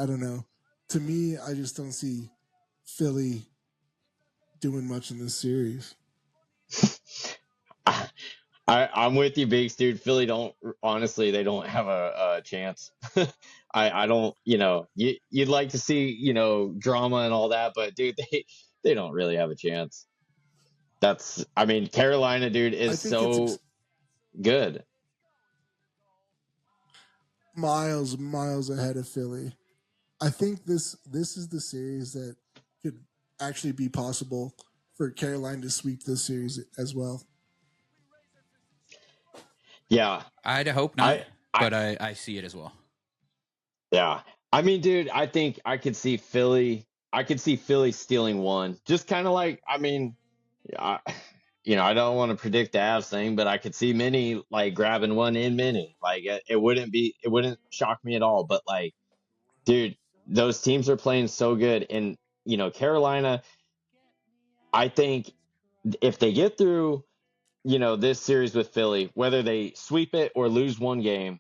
don't know. To me, I just don't see Philly doing much in this series. I'm with you, Beeks, dude. Philly honestly, they don't have a chance. I don't, you'd like to see, drama and all that, but dude, they don't really have a chance. Carolina, dude, is so good. Miles ahead of Philly. I think this is the series that could actually be possible for Carolina to sweep this series as well. Yeah. I'd hope not, but I see it as well. Yeah. I mean, dude, I think I could see Philly stealing one. Just kind of like, I don't want to predict the Avs thing, but I could see Mini like grabbing one in Mini. Like it wouldn't shock me at all. But like, dude, those teams are playing so good. And, Carolina, I think if they get through, this series with Philly, whether they sweep it or lose one game,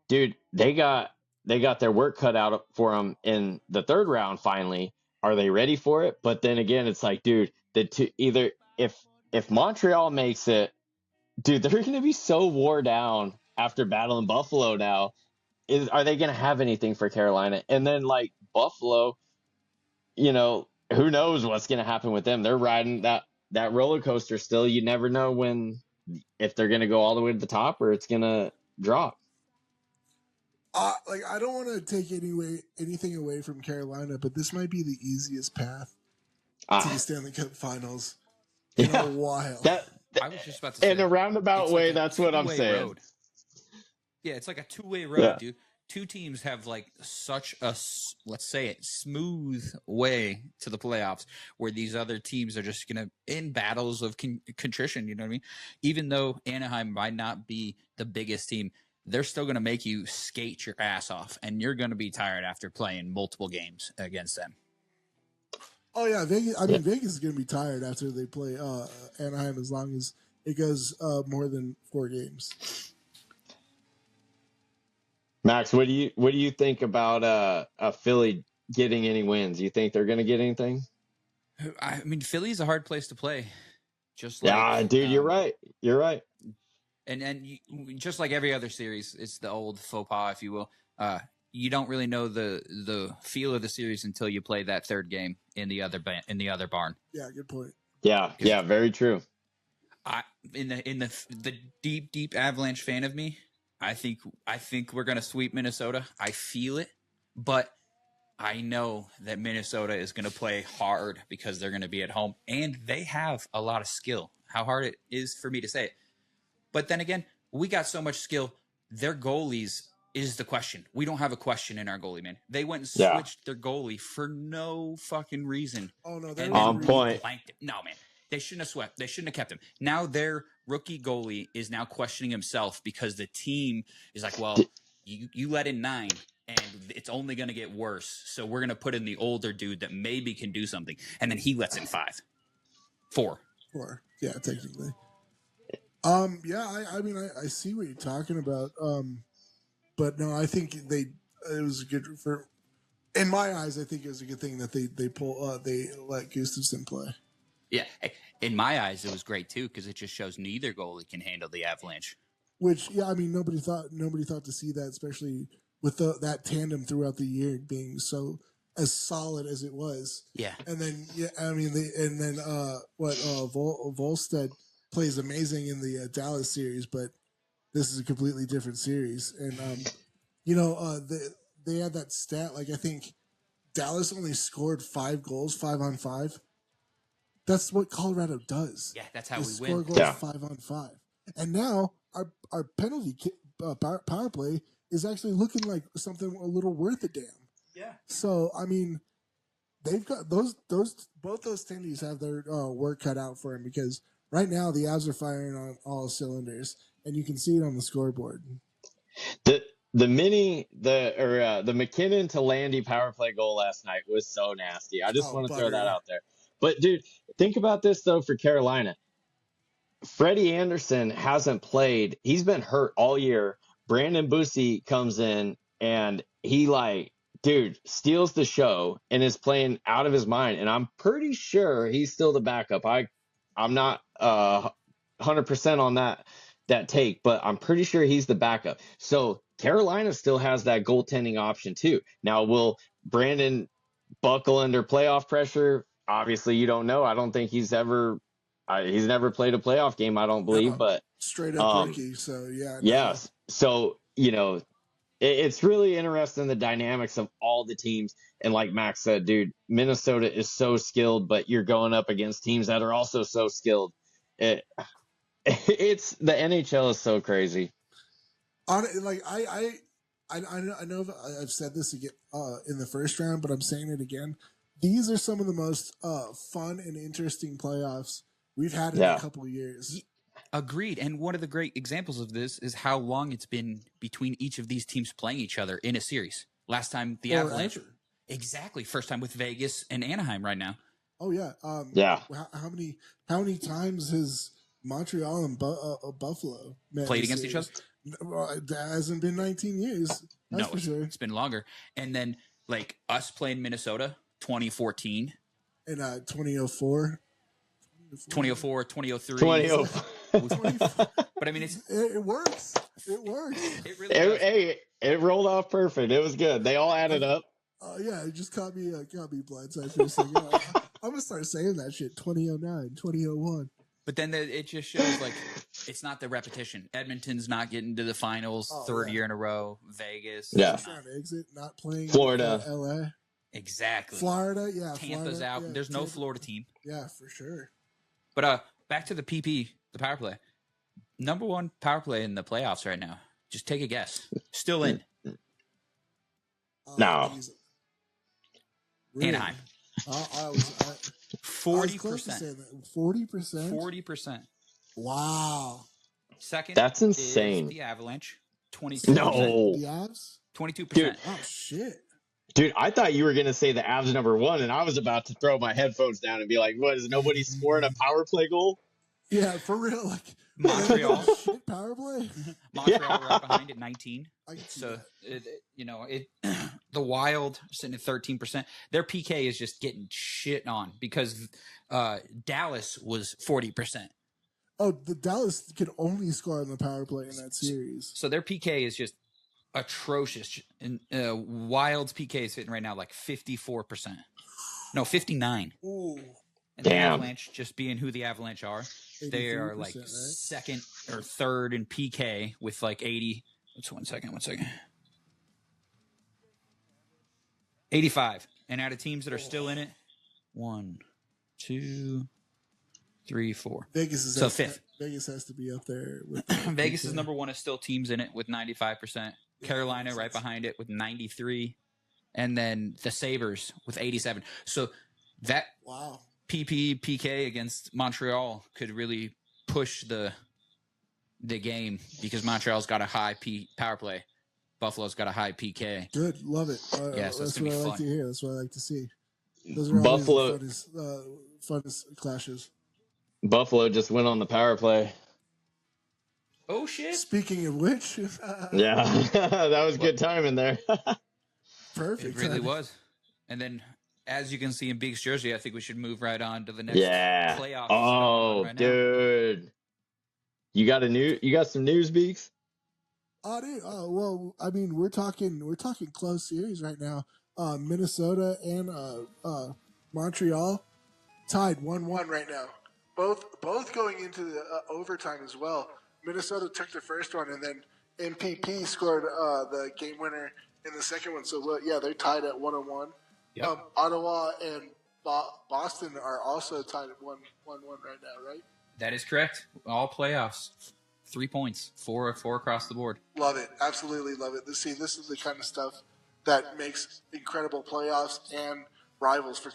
dude, they got their work cut out for them in the third round. Finally, are they ready for it? But then again, it's like, dude, either if Montreal makes it, dude, they're going to be so wore down after battling Buffalo now. Are they going to have anything for Carolina? And then like Buffalo, who knows what's going to happen with them? They're riding that roller coaster still. You never know if they're going to go all the way to the top or it's going to drop. I don't want to take anything away from Carolina, but this might be the easiest path to the Stanley Cup Finals in a while. I was just about to say, in a roundabout way, that's what I'm saying. Road. Yeah, it's like a two-way road, dude. two teams have like such a, let's say it, smooth way to the playoffs, where these other teams are just going to, in battles of contrition, you know what I mean? Even though Anaheim might not be the biggest team, they're still going to make you skate your ass off, and you're going to be tired after playing multiple games against them. Oh yeah, Vegas. I mean, Vegas is going to be tired after they play Anaheim, as long as it goes more than 4 games. Max, what do you think about Philly getting any wins? You think they're going to get anything? I mean, Philly's a hard place to play. Just like, yeah, dude, you're right. You're right. And just like every other series, it's the old faux pas, if you will. You don't really know the feel of the series until you play that third game in the other barn. Yeah, good point. Yeah, very true. In the deep Avalanche fan of me, I think we're gonna sweep Minnesota. I feel it, but I know that Minnesota is gonna play hard because they're gonna be at home and they have a lot of skill. How hard it is for me to say it, but then again, we got so much skill. Their goalies is the question. We don't have a question in our goalie, man. They went and switched their goalie for no fucking reason. Oh no, they're on point. No, man. They shouldn't have swept. They shouldn't have kept him. Now their rookie goalie is now questioning himself because the team is like, well, you let in 9 and it's only going to get worse. So we're going to put in the older dude that maybe can do something. And then he lets in 4. Yeah, technically. Yeah, I mean, I see what you're talking about. But no, I think it was good for, in my eyes, I think it was a good thing that they let Gustafsson play. Yeah, in my eyes, it was great too because it just shows neither goalie can handle the Avalanche. Which, yeah, I mean, nobody thought to see that, especially with that tandem throughout the year being so as solid as it was. Yeah, and then Volstead plays amazing in the Dallas series, but this is a completely different series, and they had that stat. Like, I think Dallas only scored 5 goals, 5 on 5. That's what Colorado does. Yeah, that's how they we score win. Goals 5 on 5. And now our penalty power play is actually looking like something a little worth a damn. Yeah. So I mean, they've got both those tendies have their work cut out for them, because right now the Avs are firing on all cylinders, and you can see it on the scoreboard. The McKinnon to Landy power play goal last night was so nasty. I just want to throw that out there. But dude, think about this though for Carolina. Freddie Anderson hasn't played. He's been hurt all year. Brandon Bussi comes in and he steals the show and is playing out of his mind. And I'm pretty sure he's still the backup. I'm not 100% on that take, but I'm pretty sure he's the backup. So Carolina still has that goaltending option too. Now, will Brandon buckle under playoff pressure? Obviously, you don't know. I don't think he's never played a playoff game, I don't believe, but straight up rookie. So yeah. Yes. So, it's really interesting, the dynamics of all the teams. And like Max said, dude, Minnesota is so skilled, but you're going up against teams that are also so skilled. It's the NHL is so crazy. I know I've said this again in the first round, but I'm saying it again. These are some of the most fun and interesting playoffs we've had in a couple of years. Agreed. And one of the great examples of this is how long it's been between each of these teams playing each other in a series. Last time the Avalanche. Exactly. First time with Vegas and Anaheim right now. Oh yeah. How many times has Montreal and Buffalo played against each other? It hasn't been 19 years. That's for sure. It's been longer. And then like us playing Minnesota 2014 and 2004. 2004, 2003. 2004. But I mean, it works. It works. It really does. Hey, it rolled off perfect. It was good. They all added up. Yeah, it just caught me blindside for a second. I'm gonna start saying that shit. 2009, 2001. But then it just shows like it's not the repetition. Edmonton's not getting to the finals third year in a row. Vegas, first round exit, not playing. Florida, LA, exactly. Florida, yeah. Tampa's out. Yeah, there's no Florida team. Yeah, for sure. But back to the PP, the power play. Number 1 power play in the playoffs right now. Just take a guess. Still in. No. Geez. Really? Anaheim. I was close to 40%. saying that. 40%? 40%. Wow. Second That's is insane. the Avalanche. 22%. No. The Avs? 22%. Dude. Oh, shit. Dude, I thought you were going to say the Avs number 1, and I was about to throw my headphones down and be like, what, is nobody scoring a power play goal? Yeah, for real. Like Montreal. Shit power play. Montreal right behind at 19. I can see So, that. the Wild sitting at 13%. Their PK is just getting shit on because Dallas was 40%. Oh, the Dallas could only score on the power play in that series. So their PK is just atrocious. And Wild's PK is sitting right now like 54%. No, 59. Ooh. And the Damn. Avalanche, just being who the Avalanche are, they are like 83%, right? second or third in PK with like 80. What's one second. 85. And out of teams that are still in it, 1, 2, 3, 4. Vegas is So fifth. Vegas has to be up there. With Vegas is number 1. Is still teams in it with 95%. Carolina right behind it with 93. And then the Sabres with 87. So that Wow. PK against Montreal could really push the game because Montreal's got a high power play. Buffalo's got a high PK. Good. Love it. Yeah, so it's that's gonna what be I like fun. to hear. That's what I like to see. Those are Buffalo- always the funnest clashes. Buffalo just went on the power play. Oh, shit. Speaking of which, Yeah, that was good timing there. perfect. It really timing. was. And then, as you can see in Beeks' jersey, I think we should move right on to the next Yeah. playoffs. Oh, right now. dude. You got some news, Beeks? Oh, dude. Oh, well, I mean, we're talking close series right now. Minnesota and Montreal tied 1-1 right now. Both going into the overtime as well. Minnesota took the first one, and then MPP scored the game winner in the second one. So yeah, they're tied at 1-1. Yep. Ottawa and Boston are also tied at 1-1 right now, right? That is correct. All playoffs. 3 points. 4 across the board. Love it. Absolutely love it. This is the kind of stuff that makes incredible playoffs and rivals for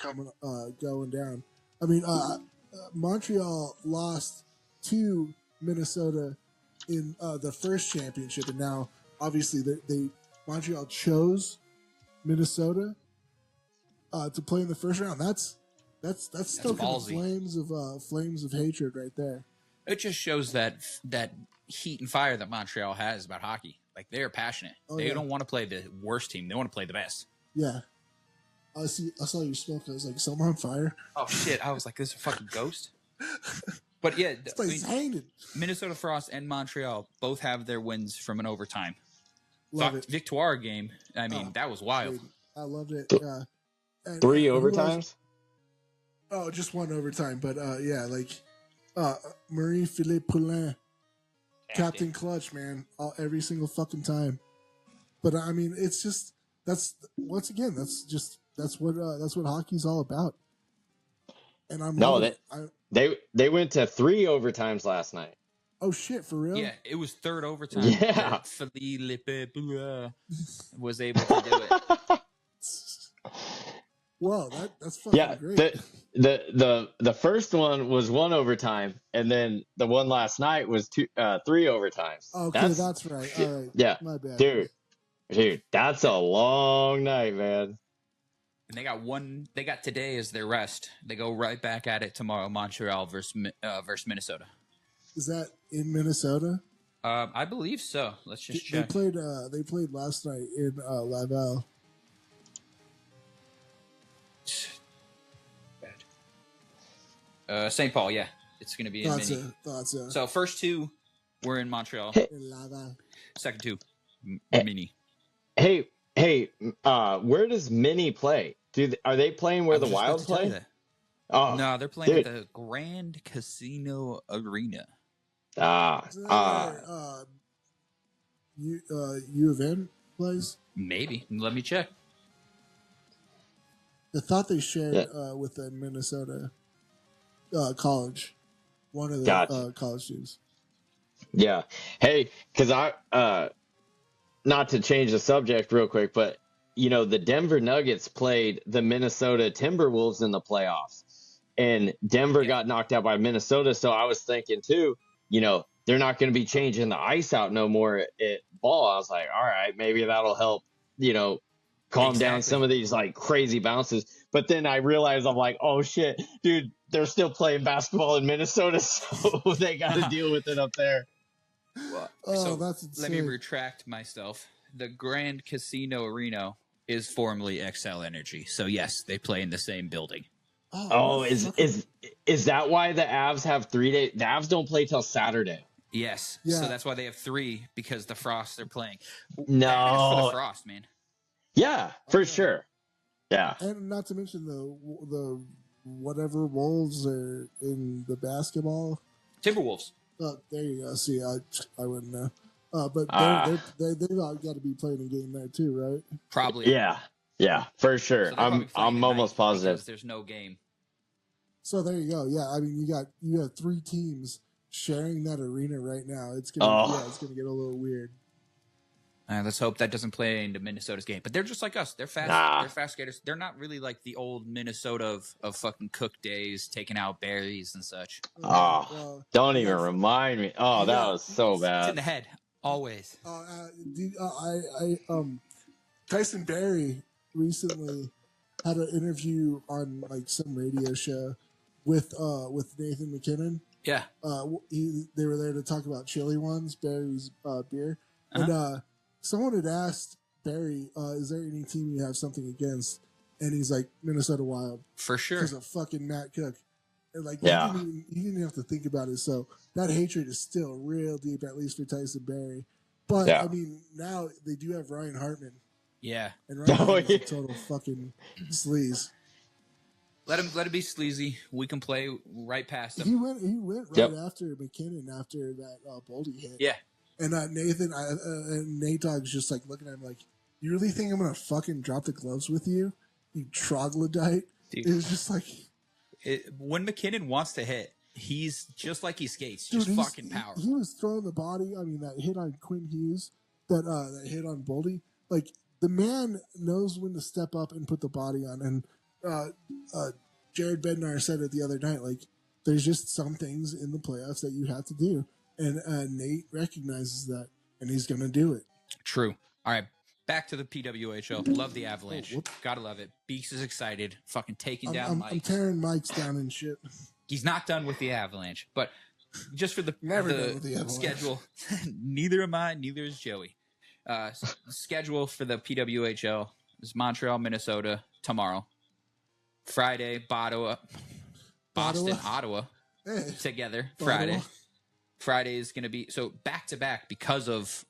going down. I mean, Montreal lost to Minnesota in the first championship, and now obviously Montreal chose Minnesota to play in the first round. That's still kind of ballsy. flames of hatred right there. It just shows that heat and fire that Montreal has about hockey. Like, they're passionate. They don't want to play the worst team. They want to play the best. Yeah. I saw you smoke. I was like, someone on fire. Oh, shit. I was like, this is a fucking ghost. But, yeah, This place is hanging. Minnesota Frost and Montreal both have their wins from an overtime. Love it. Victoire game, I mean, that was wild. Dude, I loved it. And 3 who else? overtimes? Oh, just one overtime. But, yeah, like Marie-Philippe Poulin, Captain Clutch, man, every single fucking time. But, I mean, it's just, that's what hockey's all about. And I'm They went to 3 overtimes last night. oh shit, for real? Yeah, it was third overtime. Yeah. Philippe was able to do it. Whoa, that's fucking Yeah, great. the first one was 1 overtime, and then the one last night was 3 overtimes. Okay, that's right. All right. Yeah, My bad. dude, that's a long night, man. And they got today as their rest. They go right back at it tomorrow, Montreal versus Minnesota. Is that in Minnesota? I believe so. Let's just They check. played last night in Laval. St. Paul, yeah. It's going to be in Mini. Thought so. So first 2 were in Montreal. In Laval. Second 2, Hey. Mini. Hey, where does Mini play? Are they playing where I the was just about Wild to tell you play? that. Oh, No, they're playing dude. at the Grand Casino Arena. Isn't that where U of N plays? Maybe. Let me check. I thought they shared with the Minnesota college. One of the Gotcha. college teams. Yeah. Hey, because not to change the subject real quick, but the Denver Nuggets played the Minnesota Timberwolves in the playoffs, and Denver got knocked out by Minnesota. So I was thinking too, they're not going to be changing the ice out no more at ball. I was like, all right, maybe that'll help, calm down some of these like crazy bounces. But then I realized I'm like, oh shit, dude, they're still playing basketball in Minnesota, so they got to deal with it up there. Well, Oh, so that's insane. let me retract myself. The Grand Casino Arena is formerly XL Energy. So yes, they play in the same building. Oh, is that why the Avs have 3 days? The Avs don't play till Saturday. Yes. Yeah. So that's why they have 3, because the Frost they're playing. No. Bad for the Frost, man. Yeah, for sure. Yeah. And not to mention the whatever Wolves are in the basketball. Timberwolves. There you go. See, I wouldn't know. But they've all got to be playing a game there too, right? Probably. Yeah, for sure. So I'm almost positive. There's no game. So there you go. Yeah, I mean you got 3 teams sharing that arena right now. It's gonna get a little weird. Let's hope that doesn't play into Minnesota's game. But they're just like us. They're fast. They're fast skaters. They're not really like the old Minnesota of fucking Cook days, taking out berries and such. Don't even remind me. Oh, that was so bad. It's in the head, always. Tyson Berry recently had an interview on like some radio show with Nathan McKinnon. Yeah. They were there to talk about Chili Ones, Barry's beer, and someone had asked Barry, "Is there any team you have something against?" And he's like, "Minnesota Wild, for sure." Because of fucking Matt Cook, and like yeah, he didn't have to think about it. So that hatred is still real deep, at least for Tyson Berry. But I mean, now they do have Ryan Hartman. Yeah, and Ryan Hartman's a total fucking sleaze. Let him be sleazy. We can play right past him. He went right after McKinnon after that Boldy hit. Yeah. And Nathan and Nate Dogg's just like looking at him like, "You really think I'm gonna fucking drop the gloves with you, you troglodyte?" Dude, it was just like when McKinnon wants to hit, he's just like he skates, just fucking power. He was throwing the body. I mean, that hit on Quinn Hughes, that hit on Boldy. Like the man knows when to step up and put the body on. And Jared Bednar said it the other night. Like there's just some things in the playoffs that you have to do. And Nate recognizes that, and he's going to do it. True. All right, back to the PWHL. Love the Avalanche. Gotta love it. Beeks is excited. Fucking taking down Mike. I'm tearing Mike's down and shit. He's not done with the Avalanche, but just for the schedule, neither am I, neither is Joey. Schedule for the PWHL is Montreal, Minnesota tomorrow. Friday, Boston, Ottawa together. Friday. Friday is going to be back-to-back because of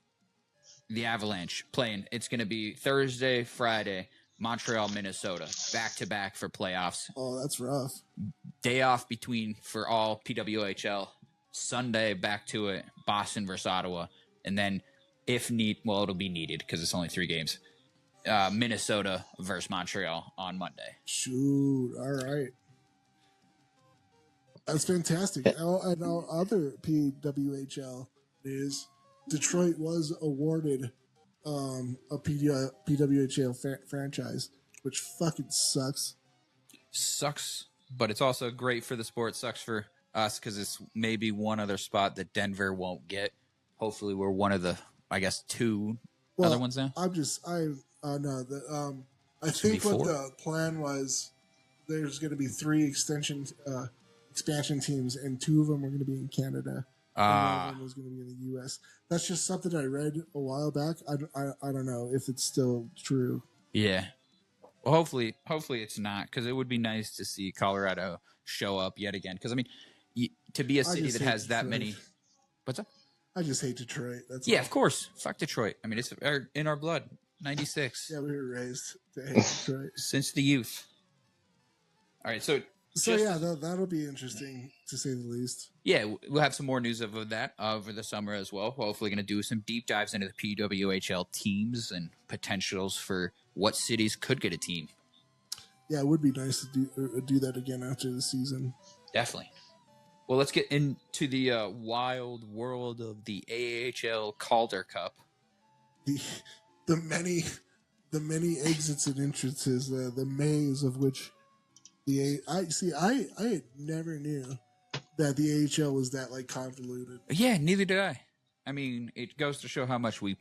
the Avalanche playing. It's going to be Thursday, Friday, Montreal, Minnesota, back-to-back for playoffs. Oh, that's rough. Day off between for all PWHL. Sunday, back to it, Boston versus Ottawa. And then it'll be needed because it's only 3 games. Minnesota versus Montreal on Monday. Shoot, all right. That's fantastic. And other PWHL news, Detroit was awarded a PWHL franchise, which fucking sucks. Sucks, but it's also great for the sport. Sucks for us because it's maybe one other spot that Denver won't get. Hopefully we're one of the, 2 other ones now. I think what the plan was, there's going to be 3 expansion teams, and 2 of them are going to be in Canada. And one of them was going to be in the U.S. That's just something I read a while back. I don't know if it's still true. Yeah. Well, hopefully it's not, because it would be nice to see Colorado show up yet again. Because, I mean, to be a city that has that many... What's up? I just hate Detroit. That's all. Of course. Fuck Detroit. I mean, it's in our blood. 96. Yeah, we were raised to hate Detroit. Since the youth. All right, so that'll be interesting, to say the least. Yeah, we'll have some more news of that over the summer as well. We're hopefully going to do some deep dives into the PWHL teams and potentials for what cities could get a team. Yeah, it would be nice to do that again after the season. Definitely. Well, let's get into the wild world of the AHL Calder Cup. The many the many exits and entrances, the maze of which I never knew that the AHL was that like convoluted. Yeah, neither did I. I mean, it goes to show how much we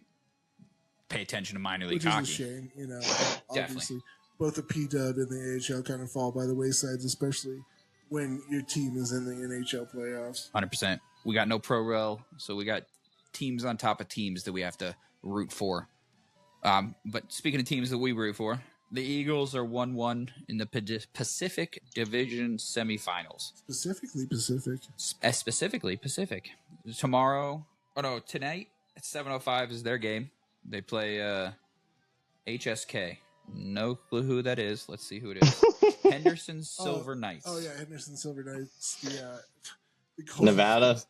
pay attention to minor league Which hockey. is a shame, you know. Definitely. Obviously, both the PW and the AHL kind of fall by the waysides, especially when your team is in the NHL playoffs. 100%. We got no pro rel, so we got teams on top of teams that we have to root for. But speaking of teams that we root for, the Eagles are 1-1 in the Pacific Division semifinals. Specifically Pacific. Specifically Pacific. Tonight at 7:05 is their game. They play HSK. No clue who that is. Let's see who it is. Henderson Silver Knights. Oh, yeah, Henderson Silver Knights. The Nevada.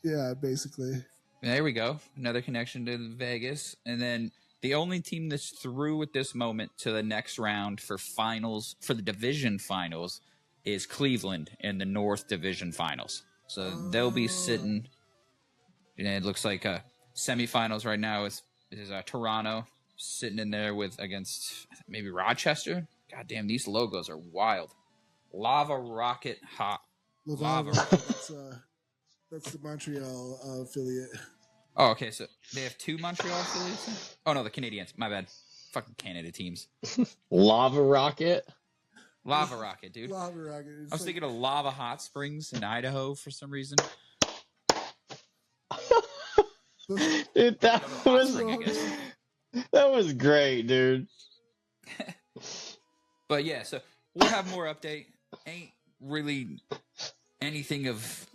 Yeah, basically. There we go. Another connection to Vegas. And then the only team that's through at this moment to the next round for finals, for the division finals, is Cleveland in the North Division finals. So they'll be sitting, and it looks like semifinals right now is Toronto sitting in there against maybe Rochester. God damn, these logos are wild. Lava Rocket Hot. Lava. That's the Montreal affiliate. Oh, okay. So they have two Montreal affiliates? Oh, no, the Canadiens. My bad. Fucking Canada teams. Lava Rocket. Lava Rocket, dude. Lava Rocket. I was thinking of Lava Hot Springs in Idaho for some reason. Dude, that was great, dude. But yeah, so we'll have more update. Ain't really anything of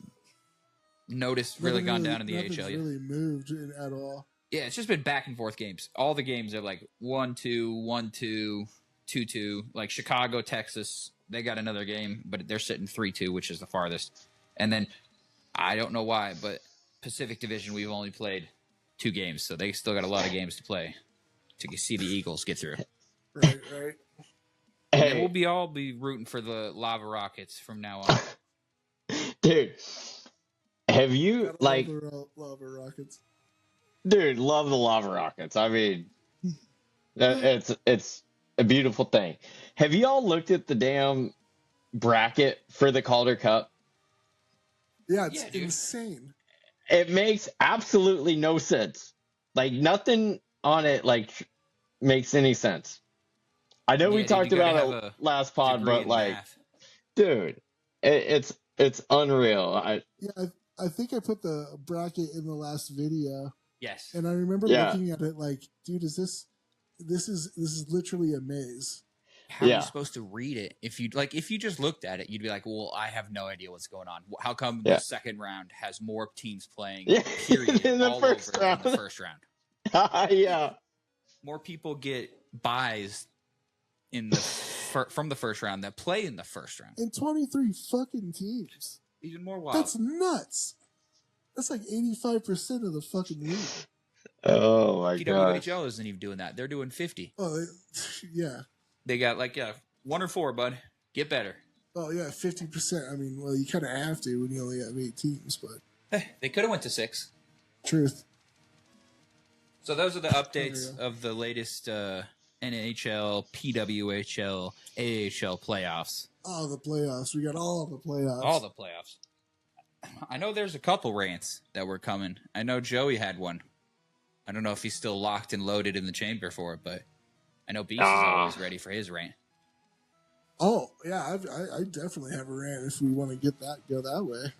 notice really gone down in the AHL yet. Really moved at all. Yeah, it's just been back and forth games. All the games are like 1-2, 1-2, 2-2. Like Chicago, Texas, they got another game, but they're sitting 3-2, which is the farthest. And then I don't know why, but Pacific Division, we've only played 2 games, so they still got a lot of games to play to see the Eagles get through. Right. Hey, And we'll all be rooting for the Lava Rockets from now on. dude, have you like? Lava Rockets. Dude, love the Lava Rockets. I mean, it's a beautiful thing. Have you all looked at the damn bracket for the Calder Cup? Yeah, it's insane. It makes absolutely no sense. Like nothing on it like makes any sense. I know we talked about it last pod, but like, dude, it's unreal. I think I put the bracket in the last video. Yes. And I remember looking at it like, dude, this is literally a maze. How are you supposed to read it? If you just looked at it, you'd be like, well, I have no idea what's going on. How come the second round has more teams playing period in the all first over round. than the first round? Yeah. More people get buys in from the first round that play in the first round. And 23 fucking teams. Even more wild. That's nuts. That's like 85% of the fucking league. Oh my god. PWHL isn't even doing that. They're doing 50. Oh, yeah. They got 1 or 4, bud. Get better. Oh yeah, 50%. I mean, well, you kind of have to when you only have 8 teams, but They could have went to 6. Truth. So those are the updates of the latest NHL, PWHL, AHL playoffs. Oh, the playoffs. We got all of the playoffs. All the playoffs. I know there's a couple rants that were coming. I know Joey had one. I don't know if he's still locked and loaded in the chamber for it, but I know Beeks is always ready for his rant. Oh, yeah, I definitely have a rant if we want to go that way.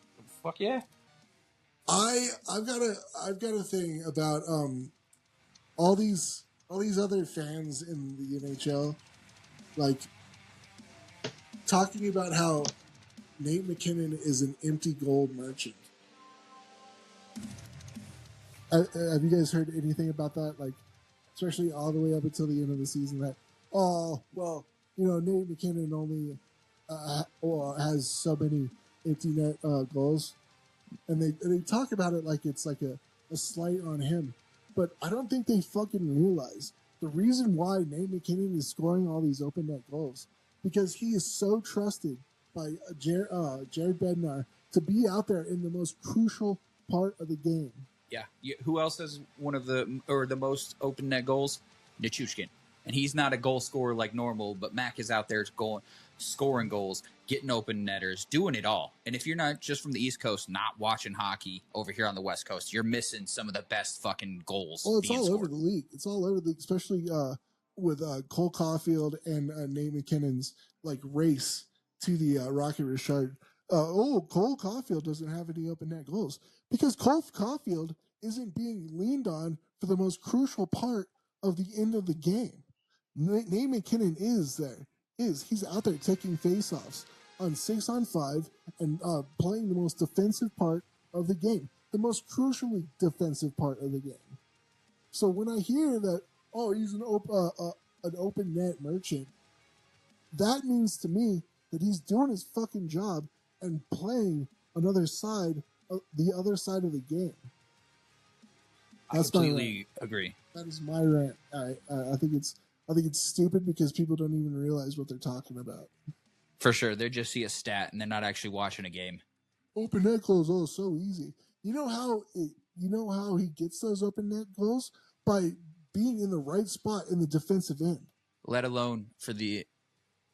Fuck yeah. I've got a thing about all these other fans in the NHL, like talking about how Nate McKinnon is an empty goal merchant. Have you guys heard anything about that? Like, especially all the way up until the end of the season, that Nate McKinnon only has so many empty net goals, and they talk about it like it's like a slight on him. But I don't think they fucking realize the reason why Nate McKinnon is scoring all these open net goals, because he is so trusted by Jared Bednar to be out there in the most crucial part of the game. Yeah. Who else has one of the most open net goals? Nichushkin. And he's not a goal scorer like normal, but Mac is out there scoring goals, getting open netters, doing it all. And if you're not just from the East Coast, not watching hockey over here on the West Coast, you're missing some of the best fucking goals. Well, it's being all scored. over the league. It's all over the league, especially with Cole Caulfield and Nate McKinnon's like race to the Rocket Richard. Cole Caulfield doesn't have any open net goals because Cole Caulfield isn't being leaned on for the most crucial part of the end of the game. Nate McKinnon is there. He's out there taking faceoffs on 6-on-5 and playing the most defensive part of the game, the most crucially defensive part of the game. So when I hear that, he's an open net merchant, that means to me that he's doing his fucking job and playing the other side of the game. That's I completely agree. That is my rant. I think it's stupid because people don't even realize what they're talking about. For sure. They just see a stat and they're not actually watching a game. Open net goals, so easy. You know how he gets those open net goals? By being in the right spot in the defensive end. Let alone for the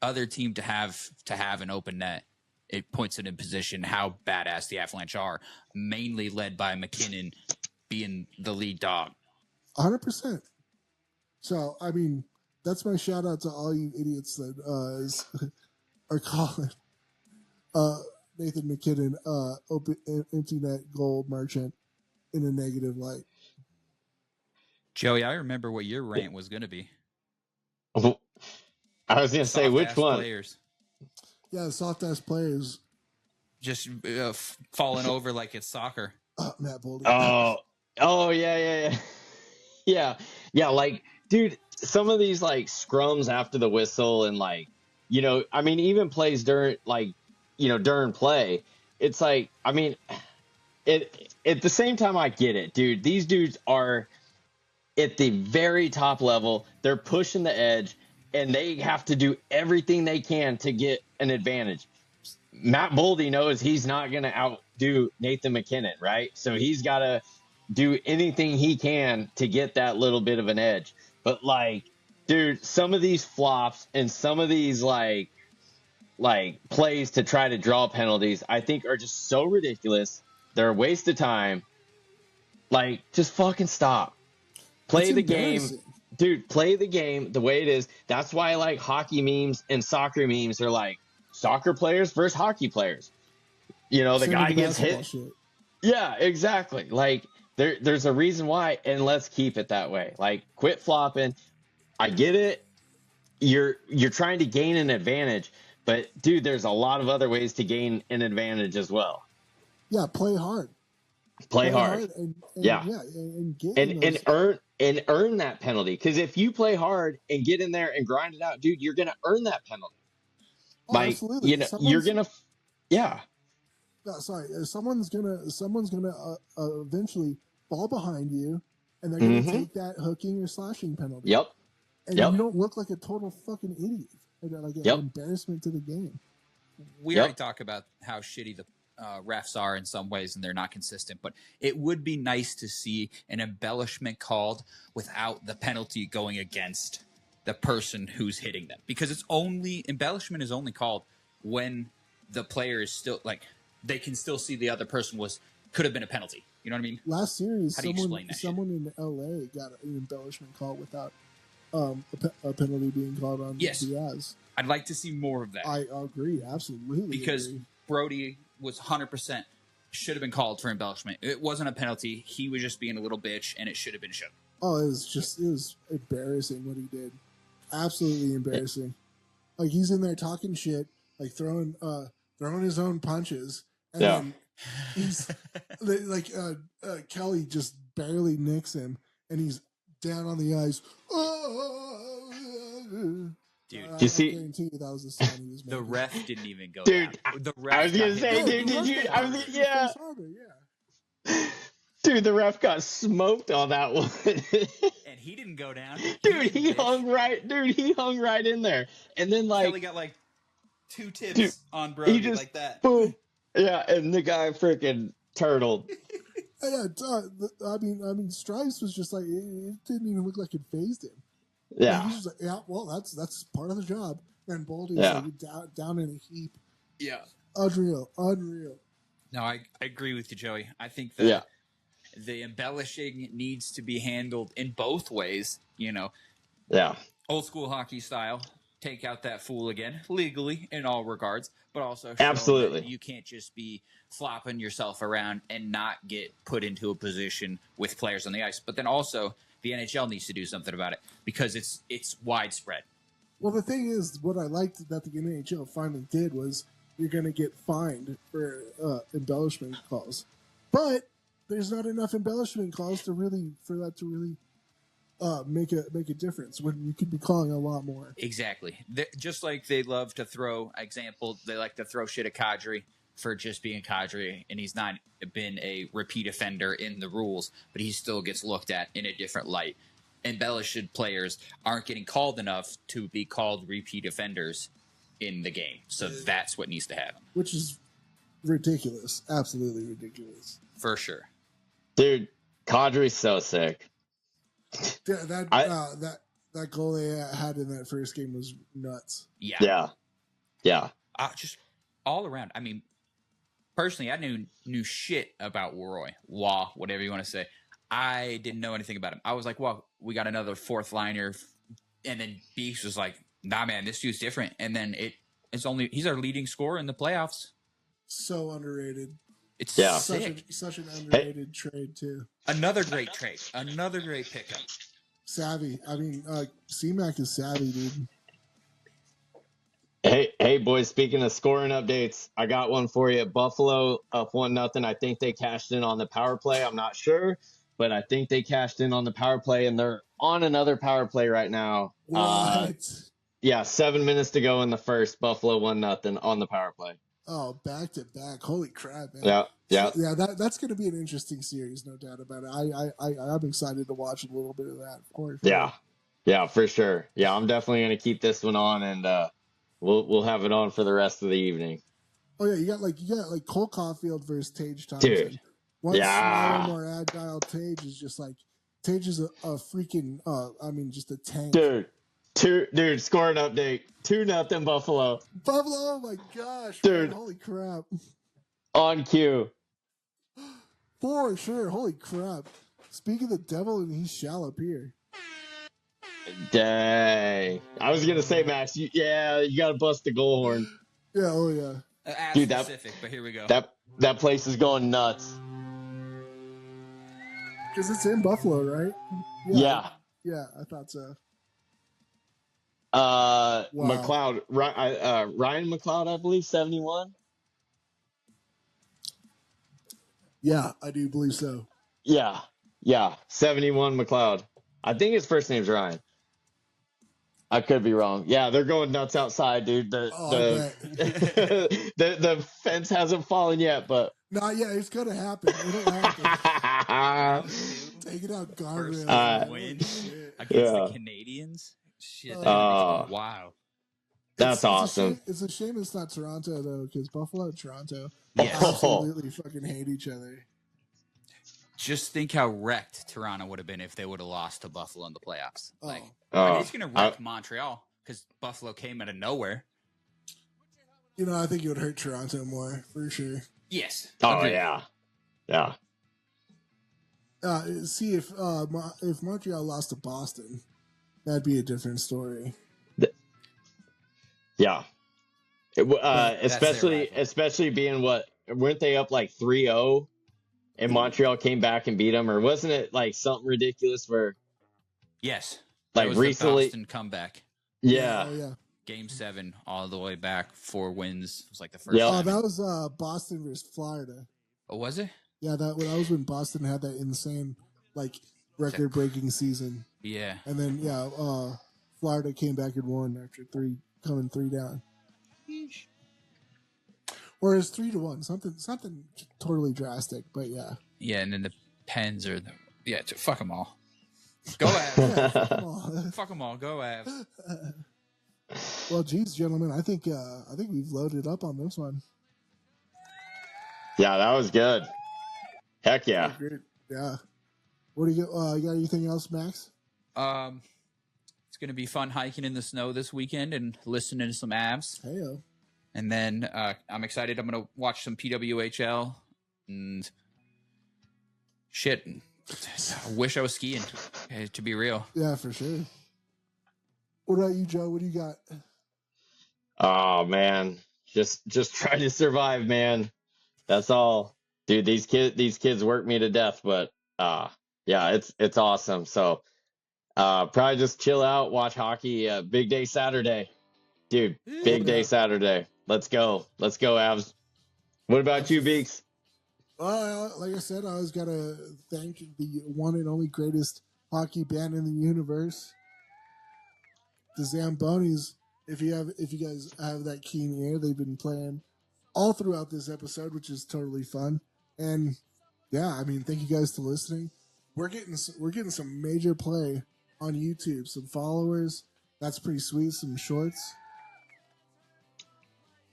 other team to have an open net. It points it in position how badass the Avalanche are, mainly led by McKinnon being the lead dog. 100%. So, I mean, that's my shout out to all you idiots that are calling Nathan McKinnon open empty net goal merchant in a negative light. Joey, I remember what your rant was going to be. I was going to say which one. Players. Yeah, soft ass players just falling over like it's soccer. Matt Boldy. Oh yeah. Like, dude, some of these like scrums after the whistle and like, I mean, even plays during play. It's like, I mean, at the same time, I get it, dude. These dudes are at the very top level. They're pushing the edge, and they have to do everything they can to get an advantage. Matt Boldy knows he's not going to outdo Nathan McKinnon, right? So he's got to do anything he can to get that little bit of an edge. But, like, dude, some of these flops and some of these, like plays to try to draw penalties, I think are just so ridiculous. They're a waste of time. Like, just fucking stop. Play the game. Dude, play the game the way it is. That's why, like, hockey memes and soccer memes are like soccer players versus hockey players. The guy gets hit. Shit. Yeah, exactly. Like, there's a reason why, and let's keep it that way. Like, quit flopping. I get it. You're trying to gain an advantage, but, dude, there's a lot of other ways to gain an advantage as well. Yeah, play hard. Play hard. And earn that penalty. Because if you play hard and get in there and grind it out, dude, you're gonna earn that penalty. Absolutely. You're gonna, yeah. No, sorry, someone's gonna eventually fall behind you, and they're gonna take that hooking or slashing penalty. Yep. And you don't look like a total fucking idiot, like an embarrassment to the game. We already talked about how shitty the refs are in some ways, and they're not consistent. But it would be nice to see an embellishment called without the penalty going against the person who's hitting them, because embellishment is only called when the player is still like they can still see the other person could have been a penalty. You know what I mean? Last series, someone in LA got an embellishment call without a penalty being called on Diaz. I'd like to see more of that. I agree, absolutely. Because Brody was 100% should have been called for embellishment. It wasn't a penalty. He was just being a little bitch, and it should have been shown. Oh, it was embarrassing what he did. Absolutely embarrassing. Like, he's in there talking shit, like throwing his own punches, and then he's like Kelly just barely nicks him, and he's down on the ice. Dude, you see, I guarantee you that was the sound he was making. The ref didn't even go. Dude, the ref I was gonna say, dude, dude, the ref got smoked on that one, and he didn't go down. Dude, he hung right in there, and then like Kelly got like 2 tips on Brody just, like that. Boom. Yeah, and the guy freaking turtled. Yeah, I mean, Stripes was just like, it didn't even look like it phased him. Yeah. He's just like, yeah, well, that's part of the job. And Boldy's Yeah. like down in a heap. Yeah. Unreal. No, I agree with you, Joey. I think Yeah. the embellishing needs to be handled in both ways. Yeah. Old school hockey style. Take out that fool again, legally in all regards, but also show Absolutely. that you can't just be flopping yourself around and not get put into a position with players on the ice. But then also the NHL needs to do something about it because it's widespread. Well, the thing is, what I liked that the NHL finally did was you're going to get fined for embellishment calls, but there's not enough embellishment calls for that to really make a difference when you could be calling a lot more. Exactly. Just like they love to throw they like to throw shit at Kadri for just being Kadri, and he's not been a repeat offender in the rules, but he still gets looked at in a different light. Embellished players aren't getting called enough to be called repeat offenders in the game. So that's what needs to happen. Which is ridiculous. Absolutely ridiculous. For sure. Dude, Kadri's so sick. Yeah, that goal they had in that first game was nuts. Yeah. Yeah. Just all around. I mean, personally, I knew shit about Roy, whatever you want to say. I didn't know anything about him. I was like, well, we got another fourth liner, and then Beeks was like, nah, man, this dude's different. And then he's our leading scorer in the playoffs. So underrated. It's sick. Such an underrated trade too. Another great trade. Another great pickup. Savvy. I mean, C-Mac is savvy, dude. Hey, boys. Speaking of scoring updates, I got one for you. Buffalo up 1-0. I think they cashed in on the power play. I'm not sure, but I think they cashed in on the power play, and they're on another power play right now. What? 7 minutes to go in the first. Buffalo 1-0 on the power play. Oh, back to back! Holy crap, man! Yeah. That's going to be an interesting series, no doubt about it. I'm excited to watch a little bit of that. Of course. Yeah, for sure. Yeah, I'm definitely going to keep this one on, and we'll have it on for the rest of the evening. Oh yeah, you got like Cole Caulfield versus Tage Thompson. Dude. One smaller, more agile Tage is just like Tage is a freaking just a tank. Dude, scoring update. 2-0 Buffalo. Oh my gosh. Dude. Man, holy crap. On cue. For sure. Holy crap. Speak of the devil, and he shall appear. Dang. I was going to say, Max, you got to bust the goal horn. Yeah, oh yeah. Dude, specific, but here we go. That place is going nuts. Because it's in Buffalo, right? Yeah. Yeah, I thought so. Wow. McLeod, Ryan McLeod, I believe, 71. Yeah, I do believe so. Yeah, 71 McLeod. I think his first name's Ryan. I could be wrong. Yeah, they're going nuts outside, dude. The fence hasn't fallen yet, but not yet. It's gonna happen. It'll happen. Taking out guardrails. Win against the Canadians. Shit. Wow. That's awesome. It's a shame it's not Toronto, though, because Buffalo and Toronto Yes. absolutely fucking hate each other. Just think how wrecked Toronto would have been if they would have lost to Buffalo in the playoffs. It's going to wreck Montreal because Buffalo came out of nowhere. I think it would hurt Toronto more, for sure. Yes. Oh, agreed. yeah. See, if Montreal lost to Boston, that'd be a different story. Yeah. Especially being weren't they up like 3-0 and Montreal came back and beat them, or wasn't it like something ridiculous where? Yes. Like was recently. The Boston comeback. Yeah. Oh, yeah. Game 7 all the way back, 4 wins. It was like the first Yeah. Oh, time. that was Boston versus Florida. Oh, was it? Yeah, that was when Boston had that insane record-breaking season. Yeah. And then Florida came back and won after coming 3 down. Or it's 3-1, something totally drastic, but yeah. Yeah, and then the Pens are fuck them all. Go Avs. Fuck them all. Go Avs. Well, geez, gentlemen, I think we've loaded up on this one. Yeah, that was good. Heck yeah. Yeah. What do you got? Anything else, Max? It's going to be fun hiking in the snow this weekend and listening to some Avs. Heyo. And then I'm excited. I'm going to watch some PWHL and shit. I wish I was skiing, to be real. Yeah, for sure. What about you, Joe? What do you got? Oh man, just try to survive, man. That's all, dude. These kids work me to death, but yeah, it's awesome. So probably just chill out, watch hockey. Big day Saturday, dude. Big day Saturday. Let's go, Avs. What about you, Beeks? Well, like I said, I always gotta thank the one and only greatest hockey band in the universe, the Zambonis. If you guys have that keen ear, they've been playing all throughout this episode, which is totally fun. And yeah, I mean, thank you guys for listening. We're getting some major play on YouTube, some followers. That's pretty sweet. Some shorts.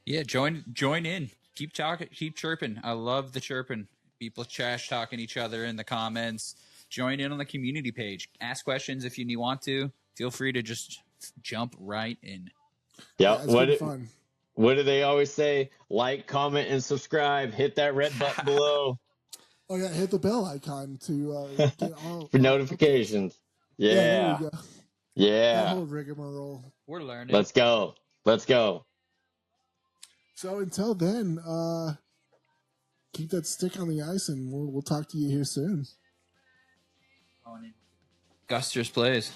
Yeah, join in. Keep talking, keep chirping. I love the chirping. People trash talking each other in the comments. Join in on the community page. Ask questions if you want to. Feel free to just jump right in. Yeah, it's been fun. What do they always say? Like, comment, and subscribe. Hit that red button below. Oh yeah, hit the bell icon to get all for notifications. Yeah. There we go. Yeah. That whole rigmarole. We're learning. Let's go. So until then, keep that stick on the ice, and we'll talk to you here soon. Gusters plays.